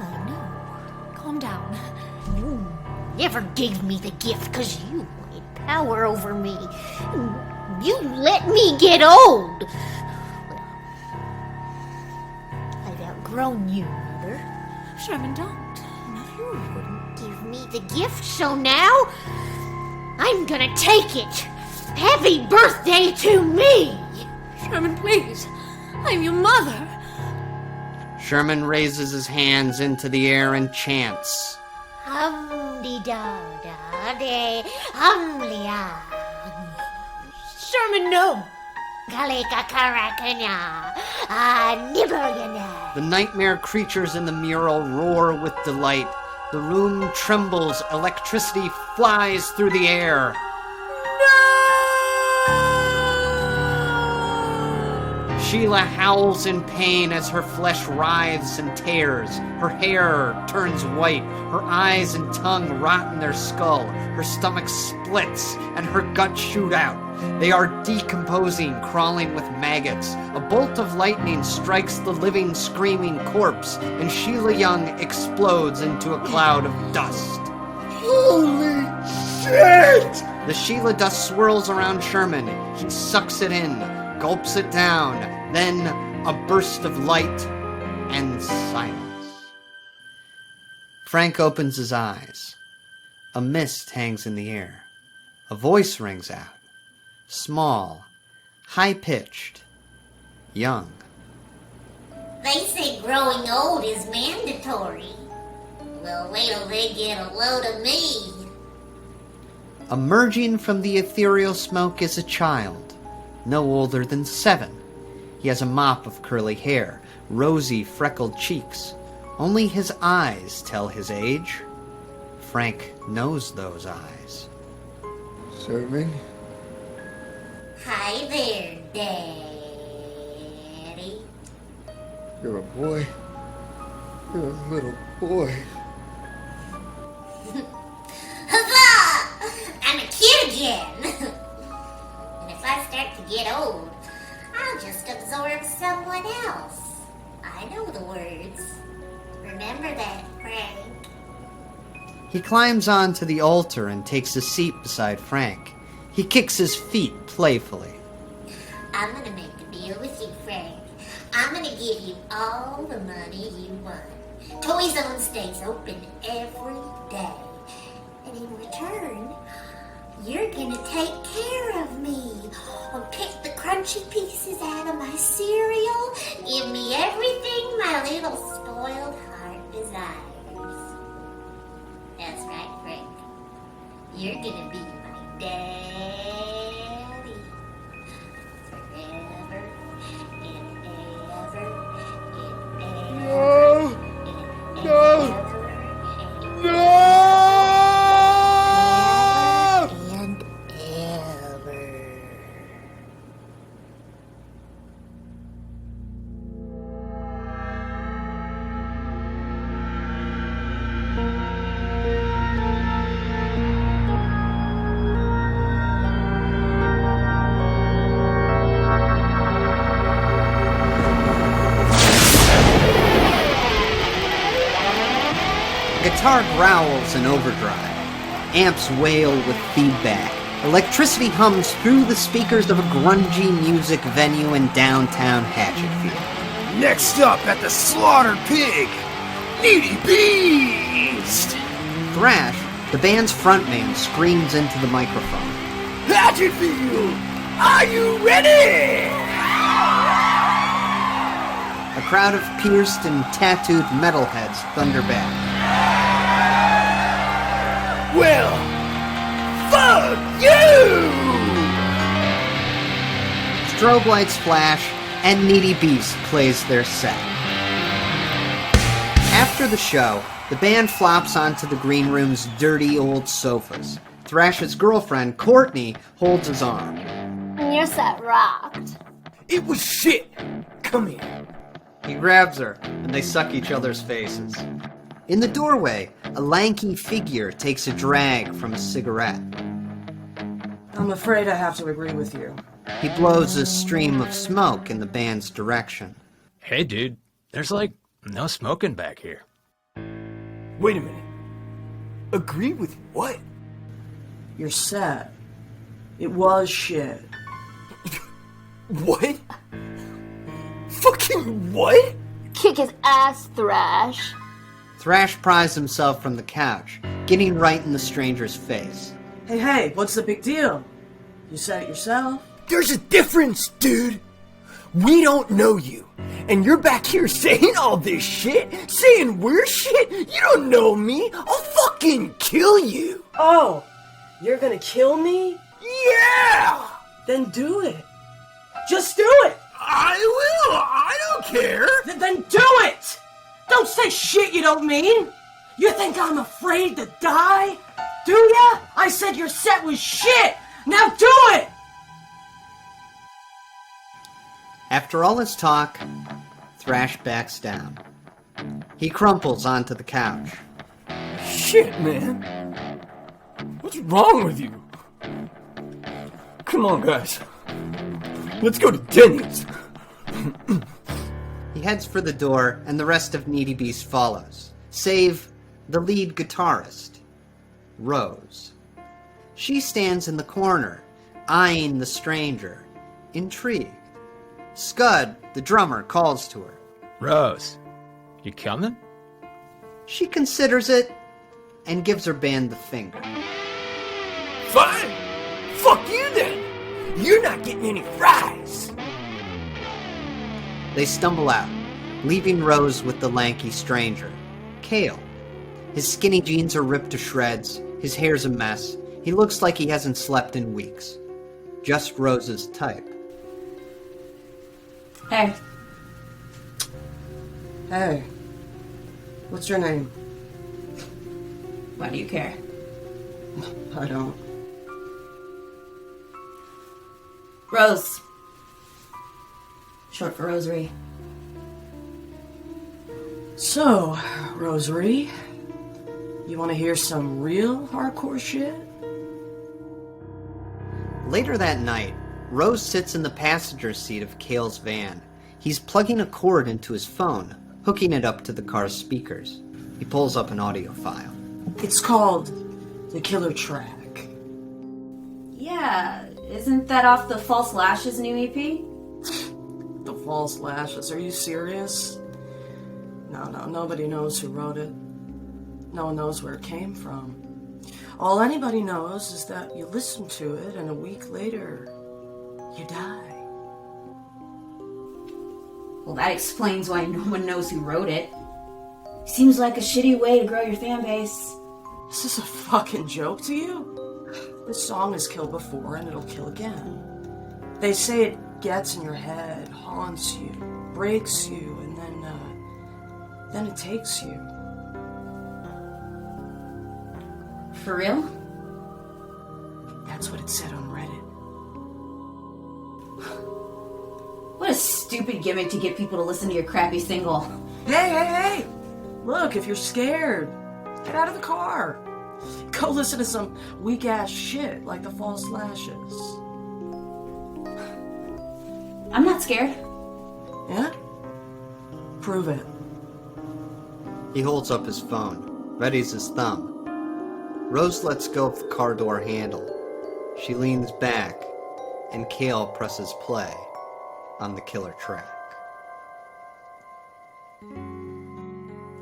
I know. Calm down. You never gave me the gift because you wanted power over me. You let me get old. Well, I've outgrown you, Mother. Sherman, don't. You wouldn't give me the gift, so now I'm gonna take it. Happy birthday to me! Sherman, please. I'm your mother. Sherman raises his hands into the air and chants. Hum-de-da-da-de, hum-le-ah. Sherman, no! Kaleka-karakanya, nibbayana. The nightmare creatures in the mural roar with delight. The room trembles. Electricity flies through the air. Sheila howls in pain as her flesh writhes and tears. Her hair turns white. Her eyes and tongue rot in their skull. Her stomach splits and her guts shoot out. They are decomposing, crawling with maggots. A bolt of lightning strikes the living, screaming corpse, and Sheila Young explodes into a cloud of dust. Holy shit! The Sheila dust swirls around Sherman. He sucks it in, gulps it down, then a burst of light and silence. Frank opens his eyes. A mist hangs in the air. A voice rings out. Small, high-pitched, young. They say growing old is mandatory. Well, wait till they get a load of me. Emerging from the ethereal smoke is a child, no older than 7. He has a mop of curly hair, rosy, freckled cheeks. Only his eyes tell his age. Frank knows those eyes. Sherman? Hi there, Daddy. You're a boy. You're a little boy. Huzzah! I'm a kid again. And if I start to get old, I'll just absorb someone else. I know the words. Remember that, Frank. He climbs onto the altar and takes a seat beside Frank. He kicks his feet playfully. I'm gonna make a deal with you, Frank. I'm gonna give you all the money you want. Toy Zone stays open every day. And in return, you're gonna take care of me. Or pick the crunchy pieces out of my cereal. Give me everything my little spoiled heart desires. That's right, Frank. You're gonna be my daddy. Forever and ever and ever. And ever. Guitar growls in overdrive. Amps wail with feedback. Electricity hums through the speakers of a grungy music venue in downtown Hatchetfield. Next up at the Slaughtered Pig, Needy Beast! Thrash, the band's frontman, screams into the microphone. Hatchetfield, are you ready? A crowd of pierced and tattooed metalheads thunder back. Well, fuck you! Strobe lights flash, and Needy Beast plays their set. After the show, the band flops onto the green room's dirty old sofas. Thrash's girlfriend, Courtney, holds his arm. Your set rocked. It was shit. Come here. He grabs her, and they suck each other's faces. In the doorway, a lanky figure takes a drag from a cigarette. I'm afraid I have to agree with you. He blows a stream of smoke in the band's direction. Hey, dude, there's no smoking back here. Wait a minute. Agree with what? You're sad. It was shit. What? Fucking what? Kick his ass, Thrash. Thrash pries himself from the couch, getting right in the stranger's face. Hey, what's the big deal? You said it yourself. There's a difference, dude. We don't know you. And you're back here saying all this shit? Saying we're shit? You don't know me. I'll fucking kill you. Oh, you're gonna kill me? Yeah! Then do it. Just do it. I will. I don't care. Then do it. Don't say shit you don't mean. You think I'm afraid to die? Do ya? I said your set was shit. Now do it. After all his talk, Thrash backs down. He crumples onto the couch. Shit, man. What's wrong with you? Come on, guys. Let's go to Denny's. He heads for the door, and the rest of Needy Beast follows, save the lead guitarist, Rose. She stands in the corner, eyeing the stranger, intrigued. Scud, the drummer, calls to her. Rose, you coming? She considers it and gives her band the finger. Fine. Fuck you then. You're not getting any fries. They stumble out, leaving Rose with the lanky stranger, Kale. His skinny jeans are ripped to shreds, his hair's a mess, he looks like he hasn't slept in weeks. Just Rose's type. Hey. Hey. What's your name? Why do you care? I don't. Rose. Short for Rosary. So, Rosary, you want to hear some real hardcore shit? Later that night, Rose sits in the passenger seat of Cale's van. He's plugging a cord into his phone, hooking it up to the car's speakers. He pulls up an audio file. It's called The Killer Track. Yeah, isn't that off the False Lashes new EP? The False Lashes, are you serious? No, nobody knows who wrote it. No one knows where it came from. All anybody knows is that you listen to it and a week later, you die. Well, that explains why no one knows who wrote it. Seems like a shitty way to grow your fan base. Is this a fucking joke to you? This song has killed before and it'll kill again. They say it gets in your head, haunts you, breaks you, and then it takes you. For real? That's what it said on Reddit. What a stupid gimmick to get people to listen to your crappy single. Hey! Look, if you're scared, get out of the car. Go listen to some weak-ass shit like the False Lashes. I'm not scared. Yeah? Prove it. He holds up his phone, readies his thumb. Rose lets go of the car door handle. She leans back, and Cale presses play on the killer track.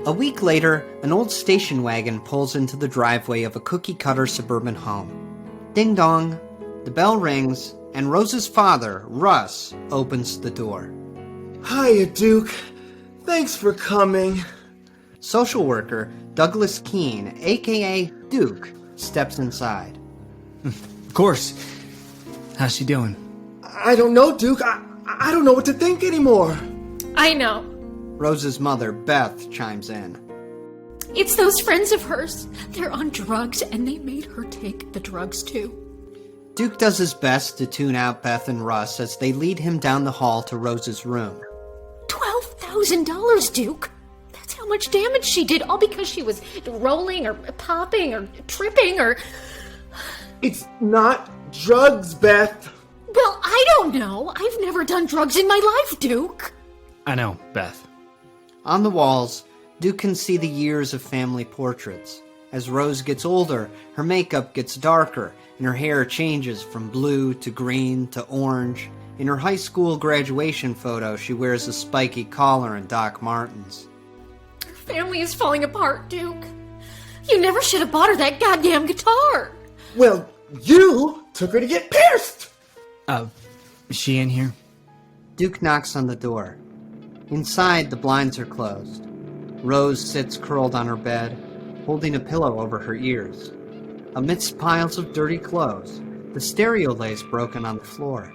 A week later, an old station wagon pulls into the driveway of a cookie-cutter suburban home. Ding dong, the bell rings, and Rose's father, Russ, opens the door. Hiya, Duke. Thanks for coming. Social worker Douglas Keene, a.k.a. Duke, steps inside. Of course. How's she doing? I don't know, Duke. I don't know what to think anymore. I know. Rose's mother, Beth, chimes in. It's those friends of hers. They're on drugs, and they made her take the drugs, too. Duke does his best to tune out Beth and Russ as they lead him down the hall to Rose's room. $12,000, Duke. That's how much damage she did, all because she was rolling or popping or tripping or... It's not drugs, Beth. Well, I don't know. I've never done drugs in my life, Duke. I know, Beth. On the walls, Duke can see the years of family portraits. As Rose gets older, her makeup gets darker, and her hair changes from blue to green to orange. In her high school graduation photo, she wears a spiky collar and Doc Martens. Her family is falling apart, Duke. You never should have bought her that goddamn guitar. Well, you took her to get pierced. Is she in here? Duke knocks on the door. Inside, the blinds are closed. Rose sits curled on her bed, holding a pillow over her ears. Amidst piles of dirty clothes, the stereo lays broken on the floor.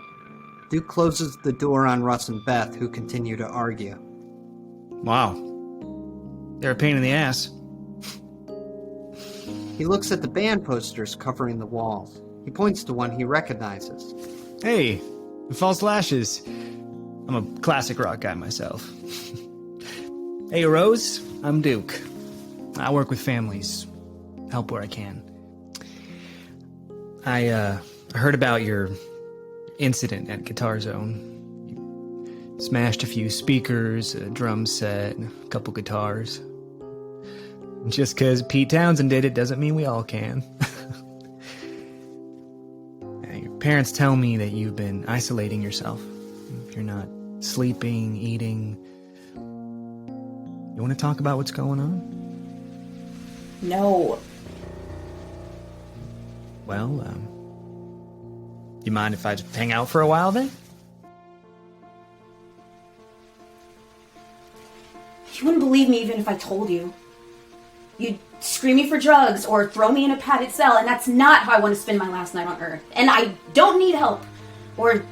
Duke closes the door on Russ and Beth, who continue to argue. Wow. They're a pain in the ass. He looks at the band posters covering the walls. He points to one he recognizes. Hey, the False Lashes. I'm a classic rock guy myself. Hey, Rose, I'm Duke. I work with families. Help where I can. I heard about your incident at Guitar Zone. You smashed a few speakers, a drum set, and a couple guitars. Just because Pete Townsend did it doesn't mean we all can. Your parents tell me that you've been isolating yourself. You're not sleeping, eating. You want to talk about what's going on? No. Well, you mind if I just hang out for a while then? You wouldn't believe me even if I told you. You'd scream me for drugs or throw me in a padded cell, and that's not how I want to spend my last night on Earth. And I don't need help or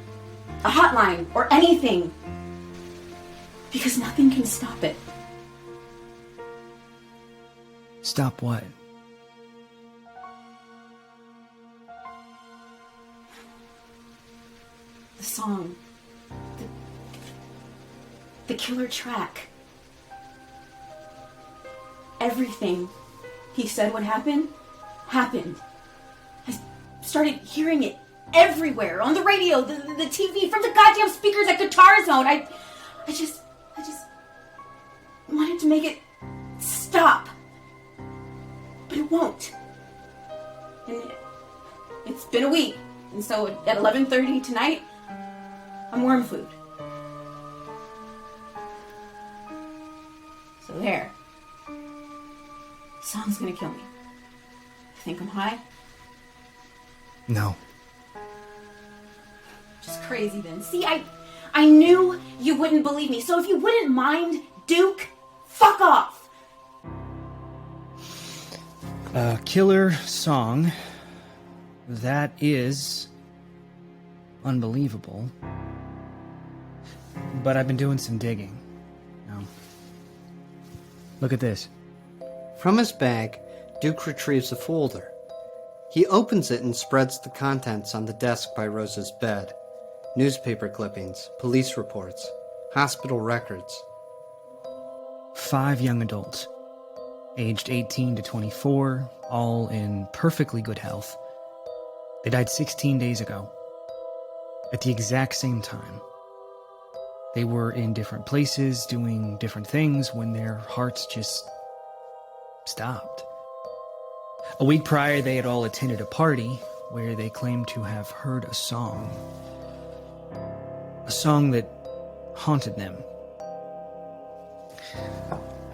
a hotline or anything, because nothing can stop it. Stop what? The song. The killer track. everything he said would happen, happened. I started hearing it everywhere, on the radio, the TV, from the goddamn speakers at Guitar Zone. I just wanted to make it stop. But it won't. And it's been a week. And so at 11:30 tonight, I'm worm food. So there. The song's gonna kill me. You think I'm high? No. Just crazy then. See, I knew you wouldn't believe me. So if you wouldn't mind, Duke, fuck off. Killer song. That is unbelievable. But I've been doing some digging. Now, look at this. From his bag, Duke retrieves a folder. He opens it and spreads the contents on the desk by Rose's bed. Newspaper clippings, police reports, hospital records. 5 young adults, aged 18 to 24, all in perfectly good health. They died 16 days ago, at the exact same time. They were in different places, doing different things, when their hearts just stopped. A week prior, they had all attended a party where they claimed to have heard a song. A song that haunted them.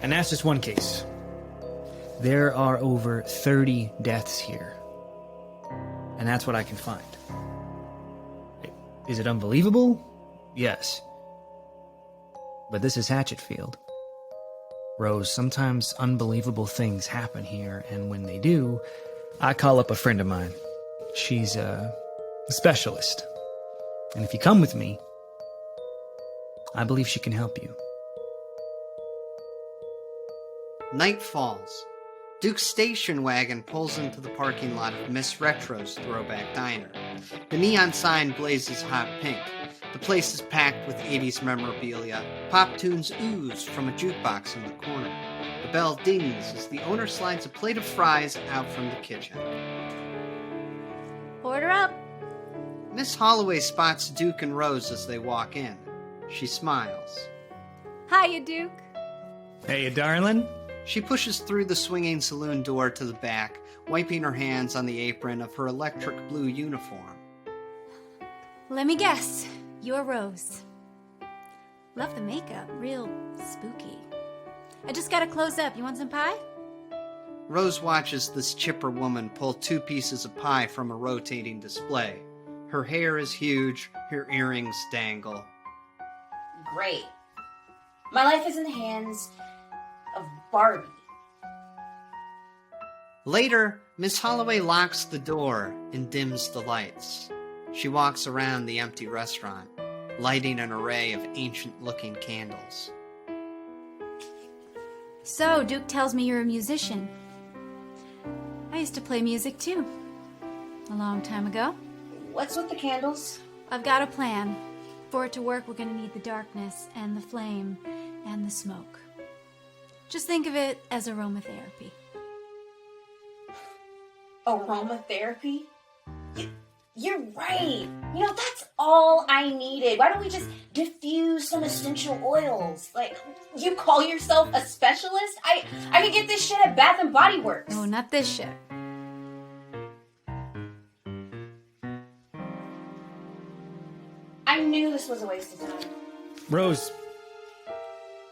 And that's just one case. There are over 30 deaths here. And that's what I can find. Is it unbelievable? Yes. But this is Hatchetfield. Rose, sometimes unbelievable things happen here, and when they do, I call up a friend of mine. She's a specialist. And if you come with me, I believe she can help you. Night falls. Duke's station wagon pulls into the parking lot of Miss Retro's Throwback Diner. The neon sign blazes hot pink. The place is packed with 80s memorabilia. Pop tunes ooze from a jukebox in the corner. The bell dings as the owner slides a plate of fries out from the kitchen. Order up. Miss Holloway spots Duke and Rose as they walk in. She smiles. Hiya, Duke. Hey, darling. She pushes through the swinging saloon door to the back, wiping her hands on the apron of her electric blue uniform. Let me guess. You're Rose. Love the makeup. Real spooky. I just gotta close up. You want some pie? Rose watches this chipper woman pull 2 pieces of pie from a rotating display. Her hair is huge, her earrings dangle. Great. My life is in the hands of Barbie. Later, Miss Holloway locks the door and dims the lights. She walks around the empty restaurant, lighting an array of ancient-looking candles. So, Duke tells me you're a musician. I used to play music too. A long time ago. What's with the candles? I've got a plan. For it to work, we're gonna need the darkness and the flame and the smoke. Just think of it as aromatherapy. Aromatherapy? You're right. You know, that's all I needed. Why don't we just diffuse some essential oils? Like, you call yourself a specialist? I could get this shit at Bath and Body Works. No, not this shit. I knew this was a waste of time. Rose,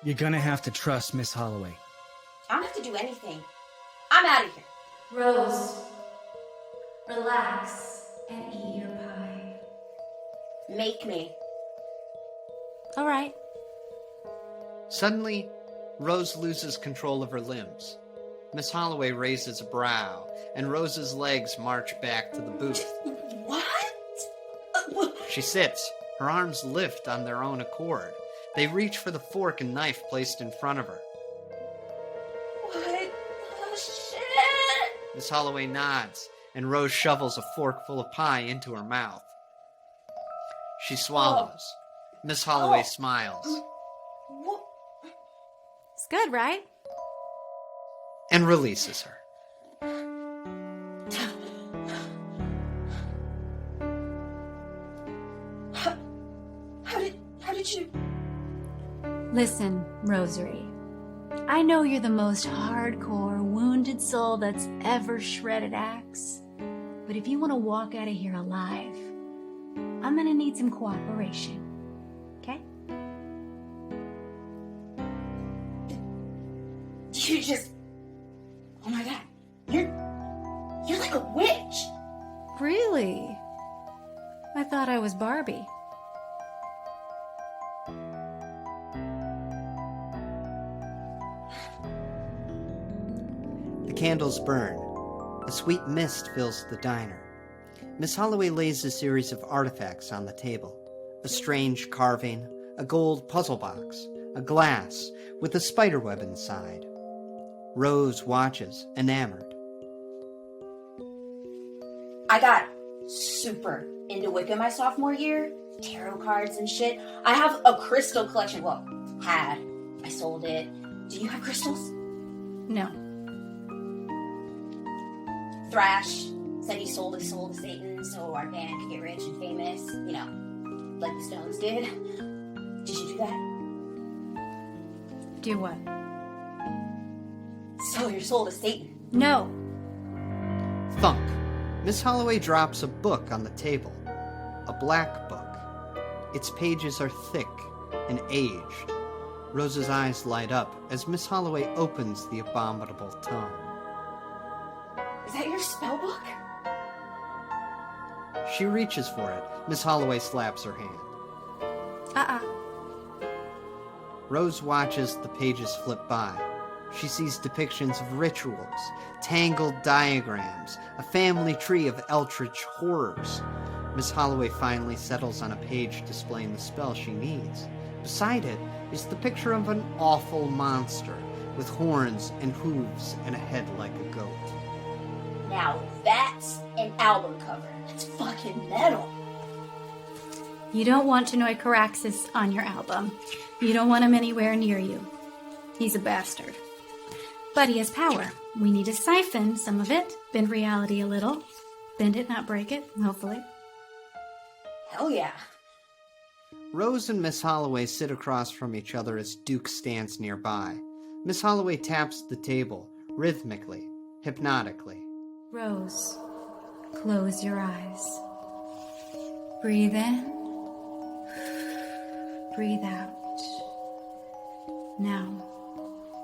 you're gonna have to trust Miss Holloway. I don't have to do anything. I'm out of here. Rose, relax and eat your pie. Make me. All right. Suddenly, Rose loses control of her limbs. Miss Holloway raises a brow, and Rose's legs march back to the booth. What? She sits. Her arms lift on their own accord. They reach for the fork and knife placed in front of her. What? Oh, shit! Miss Holloway nods, and Rose shovels a fork full of pie into her mouth. She swallows. Miss Holloway smiles. It's good, right? and releases her. How did you... Listen, Rosary. I know you're the most hardcore, wounded soul that's ever shredded axe. But if you want to walk out of here alive, I'm gonna need some cooperation. Okay? You just... Oh my god. You're like a witch. Really? I thought I was Barbie. The candles burn. A sweet mist fills the diner. Miss Holloway lays a series of artifacts on the table. A strange carving, a gold puzzle box, a glass with a spiderweb inside. Rose watches, enamored. I got super into Wicca my sophomore year. Tarot cards and shit. I have a crystal collection. Well, had. I sold it. Do you have crystals? No. Thrash said he sold his soul to Satan so our band could get rich and famous. You know, like the Stones did. Did you do that? Do what? Sell your soul to Satan. No. Thunk. Miss Holloway drops a book on the table. A black book. Its pages are thick and aged. Rose's eyes light up as Miss Holloway opens the abominable tome. Is that your spell book? She reaches for it. Miss Holloway slaps her hand. Rose watches the pages flip by. She sees depictions of rituals, tangled diagrams, a family tree of eldritch horrors. Miss Holloway finally settles on a page displaying the spell she needs. Beside it is the picture of an awful monster with horns and hooves and a head like a goat. Now that's an album cover. That's fucking metal. You don't want Chinoy Caraxes on your album. You don't want him anywhere near you. He's a bastard. But he has power. We need to siphon some of it, bend reality a little. Bend it, not break it, hopefully. Hell yeah. Rose and Miss Holloway sit across from each other as Duke stands nearby. Miss Holloway taps the table, rhythmically, hypnotically. Rose, close your eyes. Breathe in. Breathe out. Now,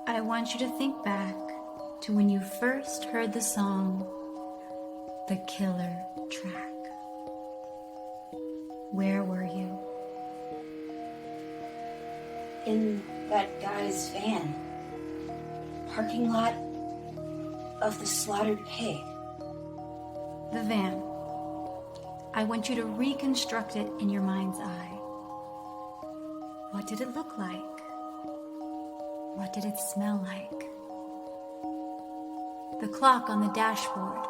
I want you to think back to when you first heard the song, The Killer Track. Where were you? In that guy's van. Parking lot of the slaughtered pig. The van. I want you to reconstruct it in your mind's eye. What did it look like? What did it smell like? The clock on the dashboard.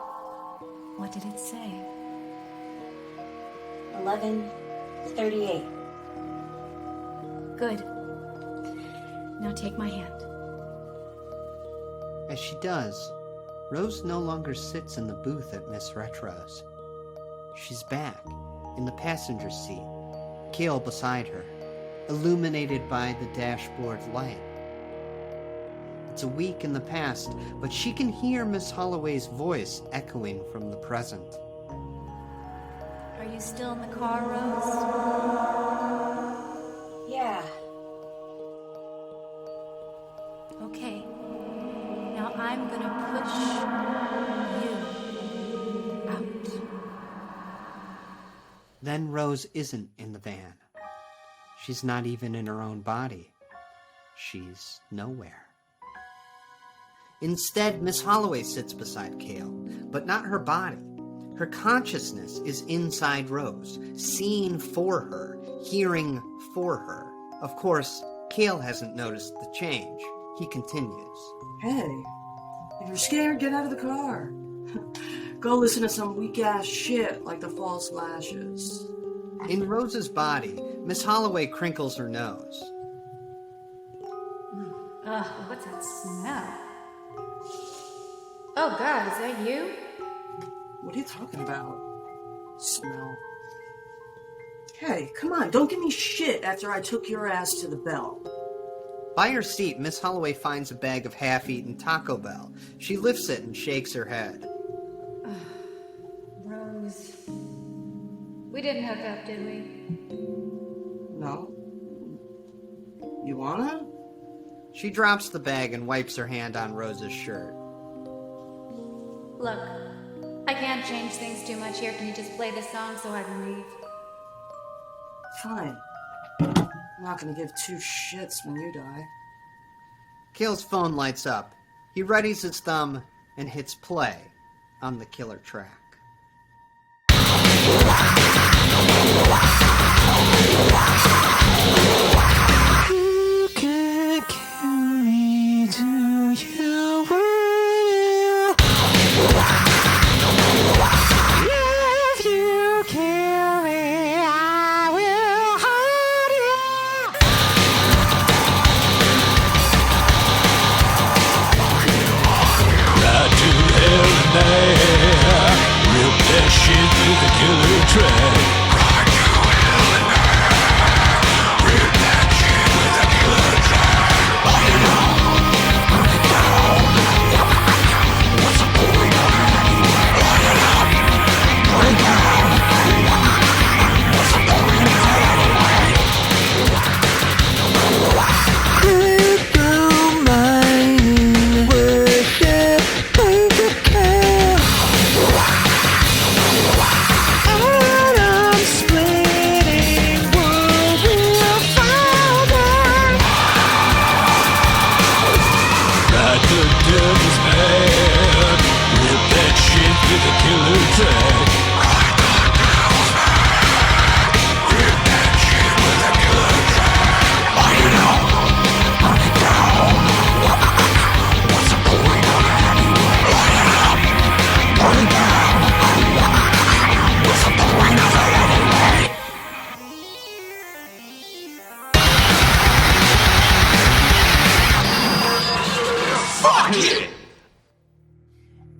What did it say? 11:38. Good. Now take my hand. As she does, Rose no longer sits in the booth at Miss Retro's. She's back, in the passenger seat, Kale beside her, illuminated by the dashboard light. It's a week in the past, but she can hear Miss Holloway's voice echoing from the present. Are you still in the car, Rose? Yeah. Okay. Now I'm gonna push you out. Then Rose isn't in the van. She's not even in her own body. She's nowhere. Instead, Miss Holloway sits beside Kale, but not her body. Her consciousness is inside Rose, seeing for her, hearing for her. Of course, Kale hasn't noticed the change. He continues. Hey, if you're scared, get out of the car. Go listen to some weak-ass shit like the False Lashes. In Rose's body, Miss Holloway crinkles her nose. Ugh, what's that smell? Oh God, is that you? What are you talking about? Smell. Hey, come on, don't give me shit after I took your ass to the Bell. By her seat, Miss Holloway finds a bag of half-eaten Taco Bell. She lifts it and shakes her head. Rose. We didn't hook up, did we? No. You wanna? She drops the bag and wipes her hand on Rose's shirt. Look, I can't change things too much here. Can you just play this song so I can leave? Fine. I'm not gonna give two shits when you die. Kale's phone lights up. He readies his thumb and hits play on the killer track. You can carry to your will. If you carry, I will hold you. Ride to hell and back. Rip that shit with a killer track.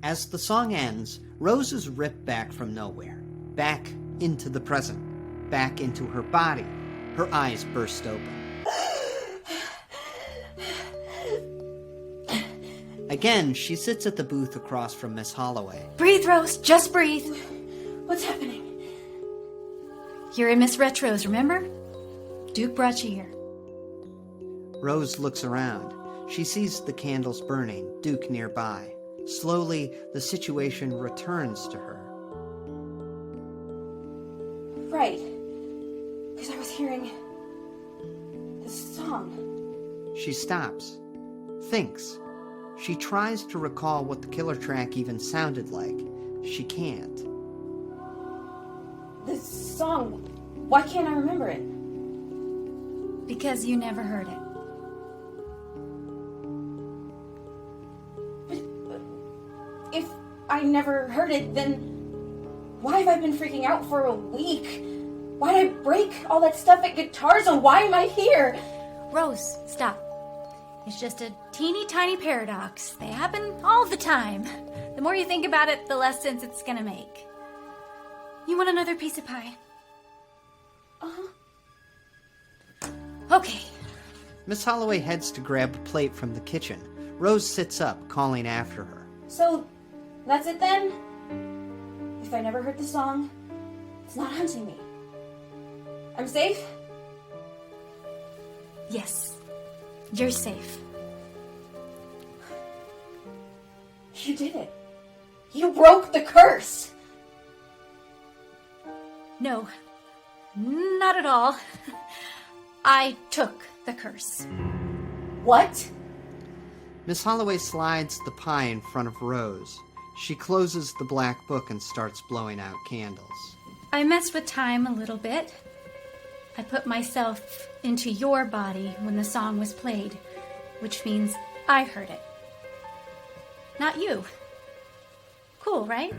As the song ends, Rose is ripped back from nowhere, back into the present, back into her body. Her eyes burst open. Again, she sits at the booth across from Miss Holloway. Breathe, Rose. Just breathe. What's happening? You're in Miss Retro's, remember? Duke brought you here. Rose looks around. She sees the candles burning, Duke nearby. Slowly, the situation returns to her. Right. Because I was hearing this song. She stops, thinks. She tries to recall what the killer track even sounded like. She can't. This song, why can't I remember it? Because you never heard it. If I never heard it, then why have I been freaking out for a week? Why did I break all that stuff at Guitar Zone? Why am I here? Rose, stop. It's just a teeny tiny paradox. They happen all the time. The more you think about it, the less sense it's gonna make. You want another piece of pie? Uh-huh. Okay. Miss Holloway heads to grab a plate from the kitchen. Rose sits up, calling after her. So, that's it then? If I never heard the song, it's not hunting me. I'm safe? Yes. You're safe. You did it. You broke the curse. No. Not at all. I took the curse. What? Miss Holloway slides the pie in front of Rose. She closes the black book and starts blowing out candles. I messed with time a little bit. I put myself into your body when the song was played, which means I heard it. Not you. Cool, right?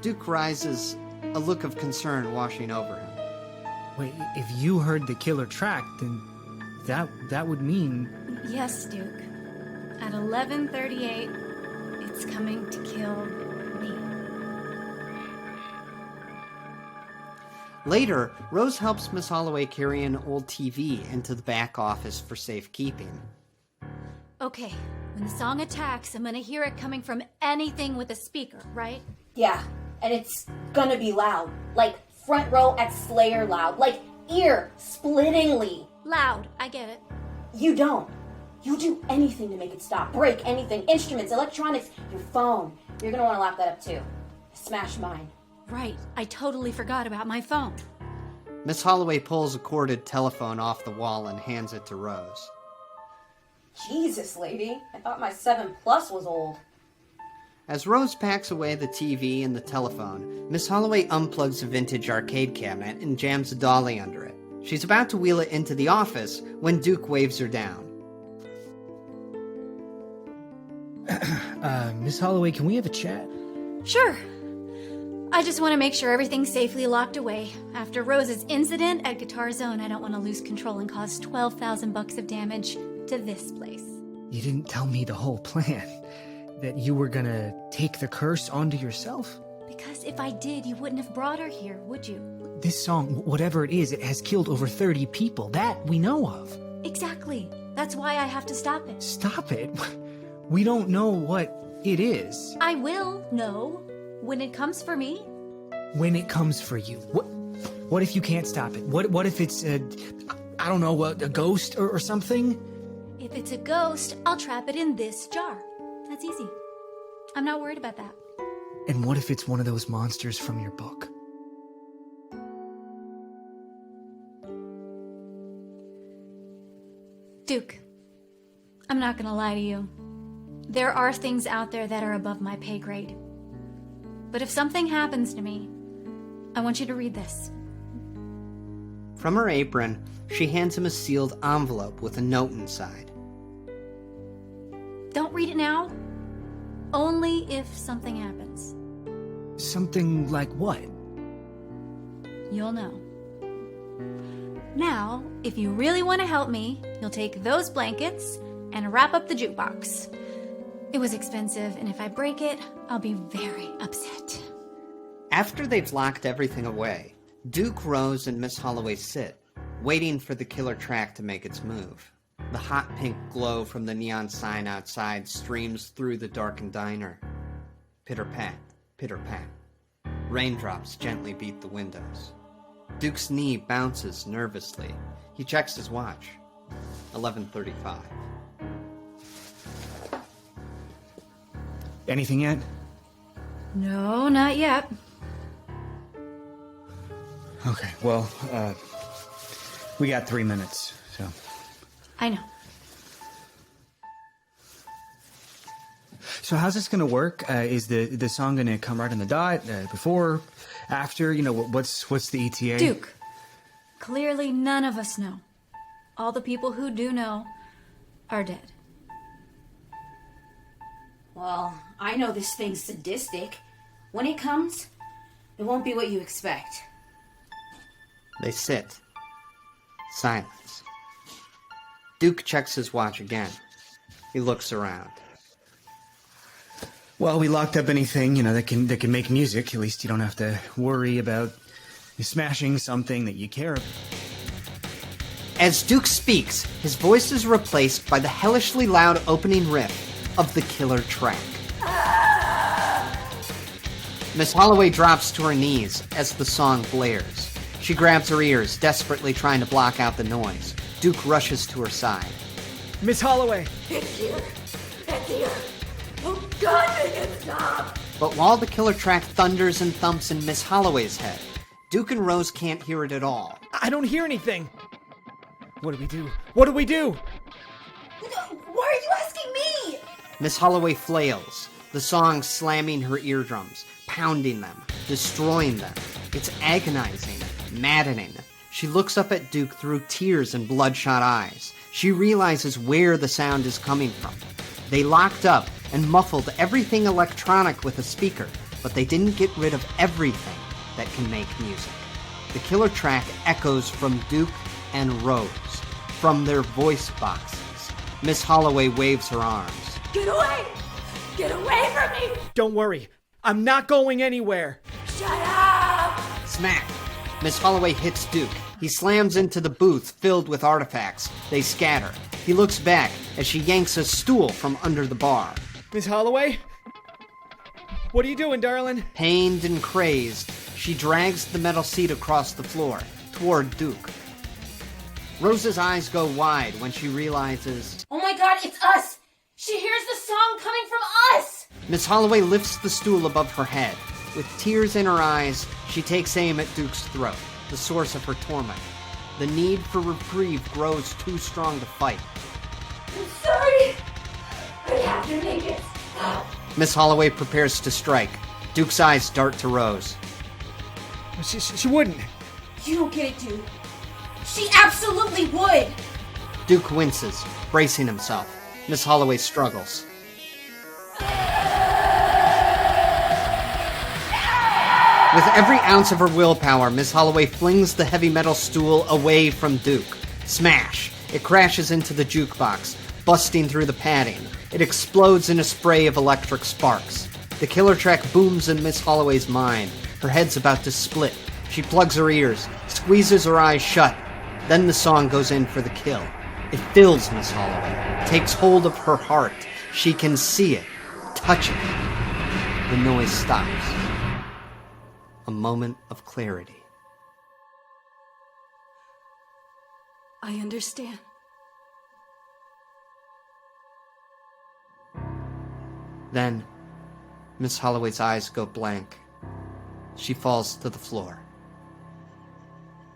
Duke rises, a look of concern washing over him. Wait, if you heard the killer track, then that would mean... Yes, Duke. At 11:38, it's coming to kill me. Later, Rose helps Miss Holloway carry an old TV into the back office for safekeeping. Okay, when the song attacks, I'm gonna hear it coming from anything with a speaker, right? Yeah, and it's gonna be loud. Like front row at Slayer loud. Like ear-splittingly loud. I get it. You don't. You do anything to make it stop. Break anything. Instruments, electronics, your phone. You're gonna wanna lock that up too. Smash mine. Right. I totally forgot about my phone. Miss Holloway pulls a corded telephone off the wall and hands it to Rose. Jesus, lady. I thought my 7 Plus was old. As Rose packs away the TV and the telephone, Miss Holloway unplugs a vintage arcade cabinet and jams a dolly under it. She's about to wheel it into the office when Duke waves her down. Miss Holloway, can we have a chat? Sure. I just want to make sure everything's safely locked away. After Rose's incident at Guitar Zone, I don't want to lose control and cause $12,000 of damage to this place. You didn't tell me the whole plan. That you were gonna take the curse onto yourself? Because if I did, you wouldn't have brought her here, would you? This song, whatever it is, it has killed over 30 people. That we know of. Exactly. That's why I have to stop it. Stop it? We don't know what it is. I will know when it comes for me. When it comes for you. What if you can't stop it? What if it's I don't know, a ghost or something? If it's a ghost, I'll trap it in this jar. That's easy. I'm not worried about that. And what if it's one of those monsters from your book? Duke, I'm not gonna lie to you. There are things out there that are above my pay grade. But if something happens to me, I want you to read this. From her apron, she hands him a sealed envelope with a note inside. Don't read it now. Only if something happens. Something like what? You'll know. Now, if you really want to help me, you'll take those blankets and wrap up the jukebox. It was expensive, and if I break it, I'll be very upset. After they've locked everything away, Duke, Rose, and Miss Holloway sit, waiting for the killer track to make its move. The hot pink glow from the neon sign outside streams through the darkened diner. Pitter-pat, pitter-pat. Raindrops gently beat the windows. Duke's knee bounces nervously. He checks his watch. 11:35. Anything yet? No, not yet. Okay, well, we got 3 minutes, so... I know. So how's this gonna work? Is the song gonna come right on the dot? Before? After? You know, what's the ETA? Duke, clearly none of us know. All the people who do know are dead. Well, I know this thing's sadistic. When it comes, it won't be what you expect. They sit. Silence. Duke checks his watch again. He looks around. Well, we locked up anything, that can make music. At least you don't have to worry about smashing something that you care about. As Duke speaks, his voice is replaced by the hellishly loud opening riff of the killer track. Miss Holloway drops to her knees as the song blares. She grabs her ears, desperately trying to block out the noise. Duke rushes to her side. Miss Holloway! It's here! It's here! Oh God, make it stop! But while the killer track thunders and thumps in Miss Holloway's head, Duke and Rose can't hear it at all. I don't hear anything! What do we do? What do we do? Why are you asking me? Miss Holloway flails, the song slamming her eardrums, pounding them, destroying them. It's agonizing, maddening. She looks up at Duke through tears and bloodshot eyes. She realizes where the sound is coming from. They locked up and muffled everything electronic with a speaker, but they didn't get rid of everything that can make music. The killer track echoes from Duke and Rose. from their voice boxes. Miss Holloway waves her arms. Get away! Get away from me! Don't worry. I'm not going anywhere. Shut up! Smack! Miss Holloway hits Duke. He slams into the booth filled with artifacts. They scatter. He looks back as she yanks a stool from under the bar. Miss Holloway? What are you doing, darling? Pained and crazed, she drags the metal seat across the floor, toward Duke. Rose's eyes go wide when she realizes... Oh my god, it's us! She hears the song coming from us! Miss Holloway lifts the stool above her head. With tears in her eyes, she takes aim at Duke's throat, the source of her torment. The need for reprieve grows too strong to fight. I'm sorry. I have to make it. Miss Holloway prepares to strike. Duke's eyes dart to Rose. She wouldn't. You don't get it, Duke. She absolutely would! Duke winces, bracing himself. Miss Holloway struggles. With every ounce of her willpower, Miss Holloway flings the heavy metal stool away from Duke. Smash! It crashes into the jukebox, busting through the padding. It explodes in a spray of electric sparks. The killer track booms in Miss Holloway's mind. Her head's about to split. She plugs her ears, squeezes her eyes shut. Then the song goes in for the kill. It fills Miss Holloway, takes hold of her heart. She can see it, touch it. The noise stops. A moment of clarity. I understand. Then, Miss Holloway's eyes go blank. She falls to the floor.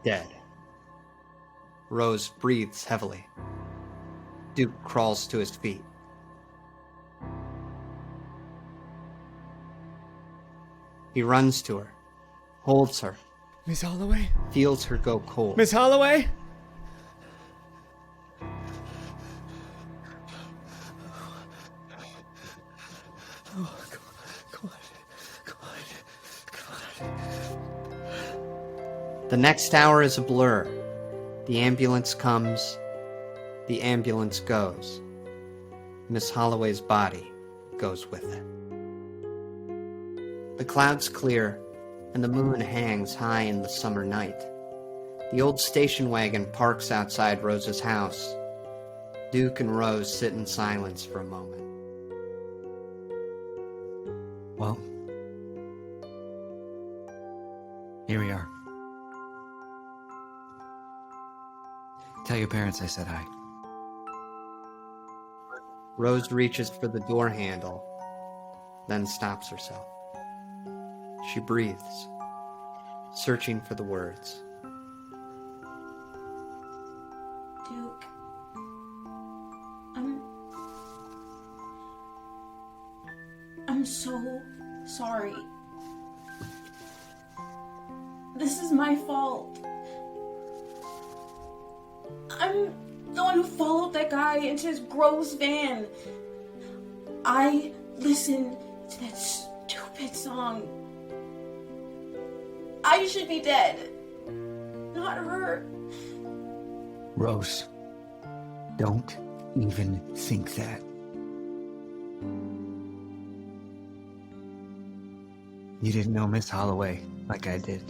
Dead. Rose breathes heavily. Duke crawls to his feet. He runs to her, holds her. Miss Holloway? Feels her go cold. Miss Holloway? Oh, come on. The next hour is a blur. The ambulance comes. The ambulance goes. Miss Holloway's body goes with it. The clouds clear, and the moon hangs high in the summer night. The old station wagon parks outside Rose's house. Duke and Rose sit in silence for a moment. Well, here we are. Tell your parents I said hi. Rose reaches for the door handle, then stops herself. She breathes, searching for the words. Duke, I'm so sorry. This is my fault. I'm the one who followed that guy into his gross van. I listened to that stupid song. I should be dead, not her. Rose, don't even think that. You didn't know Miss Holloway like I did.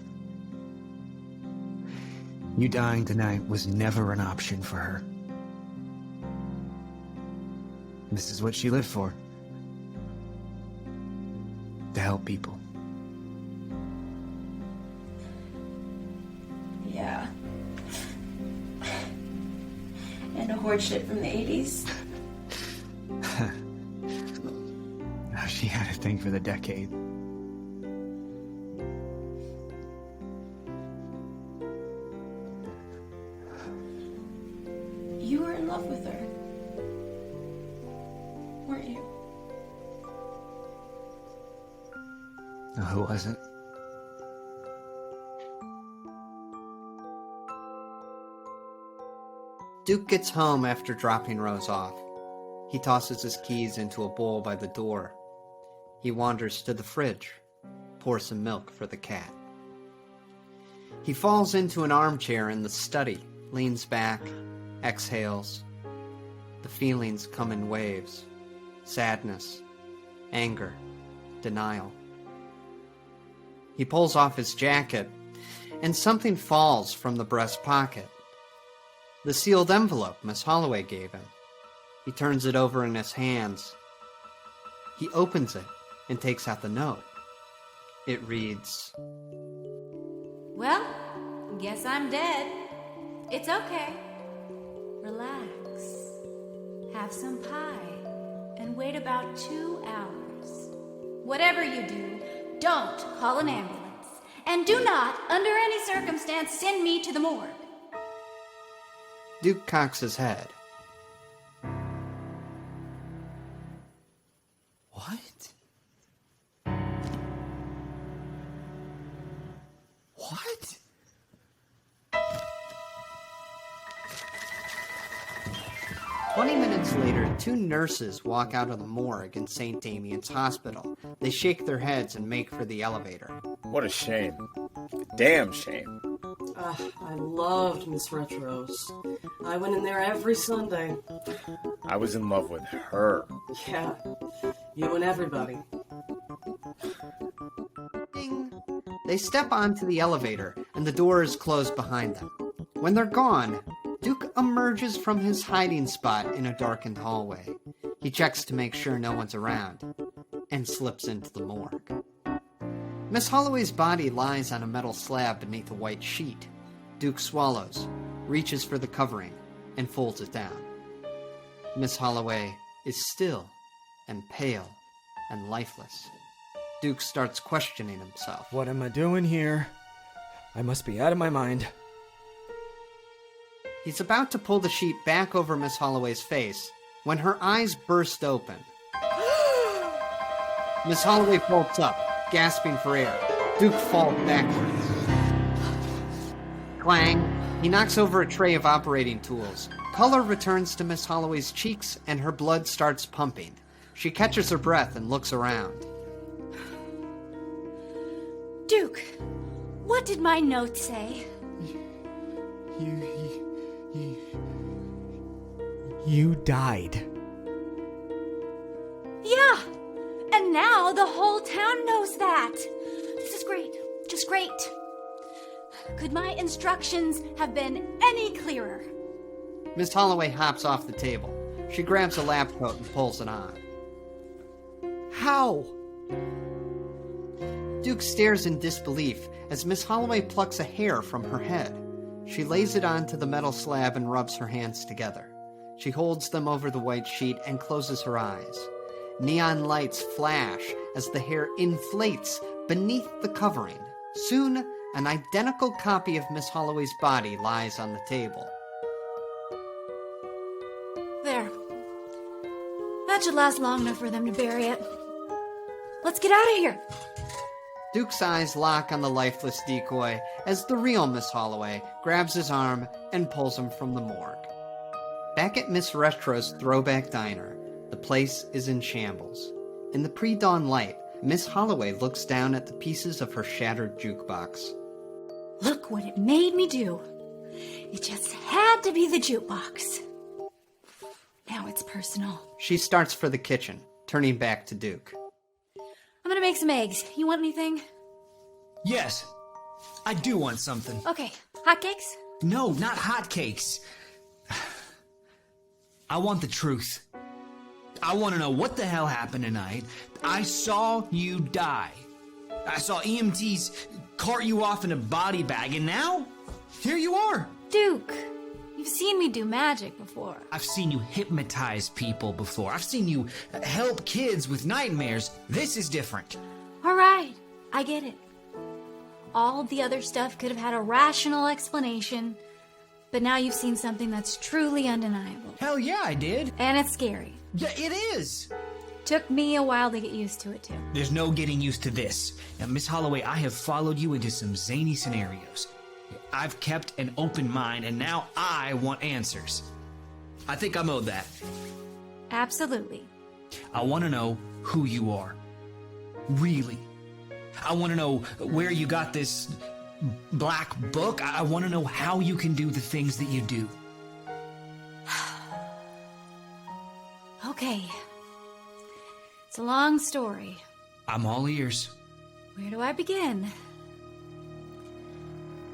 You dying tonight was never an option for her. This is what she lived for. To help people. Yeah. And a horde shit from the 80s. She had a thing for the decade. You were in love with her, weren't you? No, who wasn't? Duke gets home after dropping Rose off. He tosses his keys into a bowl by the door. He wanders to the fridge, pours some milk for the cat. He falls into an armchair in the study, leans back, exhales. The feelings come in waves. Sadness, anger, denial. He pulls off his jacket, and something falls from the breast pocket. The sealed envelope Miss Holloway gave him. He turns it over in his hands. He opens it and takes out the note. It reads, Well, guess I'm dead. It's okay. Relax. Have some pie and wait about 2 hours. Whatever you do, don't call an ambulance. And do not, under any circumstance, send me to the morgue. Duke cocks his head. What? What? 20 minutes later, 2 nurses walk out of the morgue in St. Damian's Hospital. They shake their heads and make for the elevator. What a shame. Damn shame. I loved Miss Retros. I went in there every Sunday. I was in love with her. Yeah, you and everybody. Ding. They step onto the elevator, and the door is closed behind them. When they're gone, Duke emerges from his hiding spot in a darkened hallway. He checks to make sure no one's around, and slips into the morgue. Miss Holloway's body lies on a metal slab beneath a white sheet. Duke swallows, reaches for the covering, and folds it down. Miss Holloway is still and pale and lifeless. Duke starts questioning himself. What am I doing here? I must be out of my mind. He's about to pull the sheet back over Miss Holloway's face when her eyes burst open. Miss Holloway bolts up, gasping for air. Duke falls backwards. Clang! He knocks over a tray of operating tools. Color returns to Miss Holloway's cheeks and her blood starts pumping. She catches her breath and looks around. Duke, what did my note say? You died. Yeah, and now the whole town knows that. This is great, just great. Could my instructions have been any clearer? Miss Holloway hops off the table. She grabs a lab coat and pulls it on. How? Duke stares in disbelief as Miss Holloway plucks a hair from her head. She lays it onto the metal slab and rubs her hands together. She holds them over the white sheet and closes her eyes. Neon lights flash as the hair inflates beneath the covering. Soon, an identical copy of Miss Holloway's body lies on the table. There. That should last long enough for them to bury it. Let's get out of here. Duke's eyes lock on the lifeless decoy as the real Miss Holloway grabs his arm and pulls him from the morgue. Back at Miss Retro's throwback diner, the place is in shambles. In the pre-dawn light, Miss Holloway looks down at the pieces of her shattered jukebox. Look what it made me do. It just had to be the jukebox. Now it's personal. She starts for the kitchen, turning back to Duke. I'm gonna make some eggs. You want anything? Yes, I do want something. Okay, hotcakes? No, not hotcakes. I want the truth. I want to know what the hell happened tonight. I saw you die. I saw EMTs cart you off in a body bag, and now, here you are. Duke, you've seen me do magic before. I've seen you hypnotize people before. I've seen you help kids with nightmares. This is different. All right, I get it. All the other stuff could have had a rational explanation, but now you've seen something that's truly undeniable. Hell yeah, I did. And it's scary. Yeah, it is. Took me a while to get used to it, too. There's no getting used to this. Now, Miss Holloway, I have followed you into some zany scenarios. I've kept an open mind, and now I want answers. I think I'm owed that. Absolutely. I want to know who you are. Really. I want to know where you got this black book. I want to know how you can do the things that you do. Okay. It's a long story. I'm all ears. Where do I begin?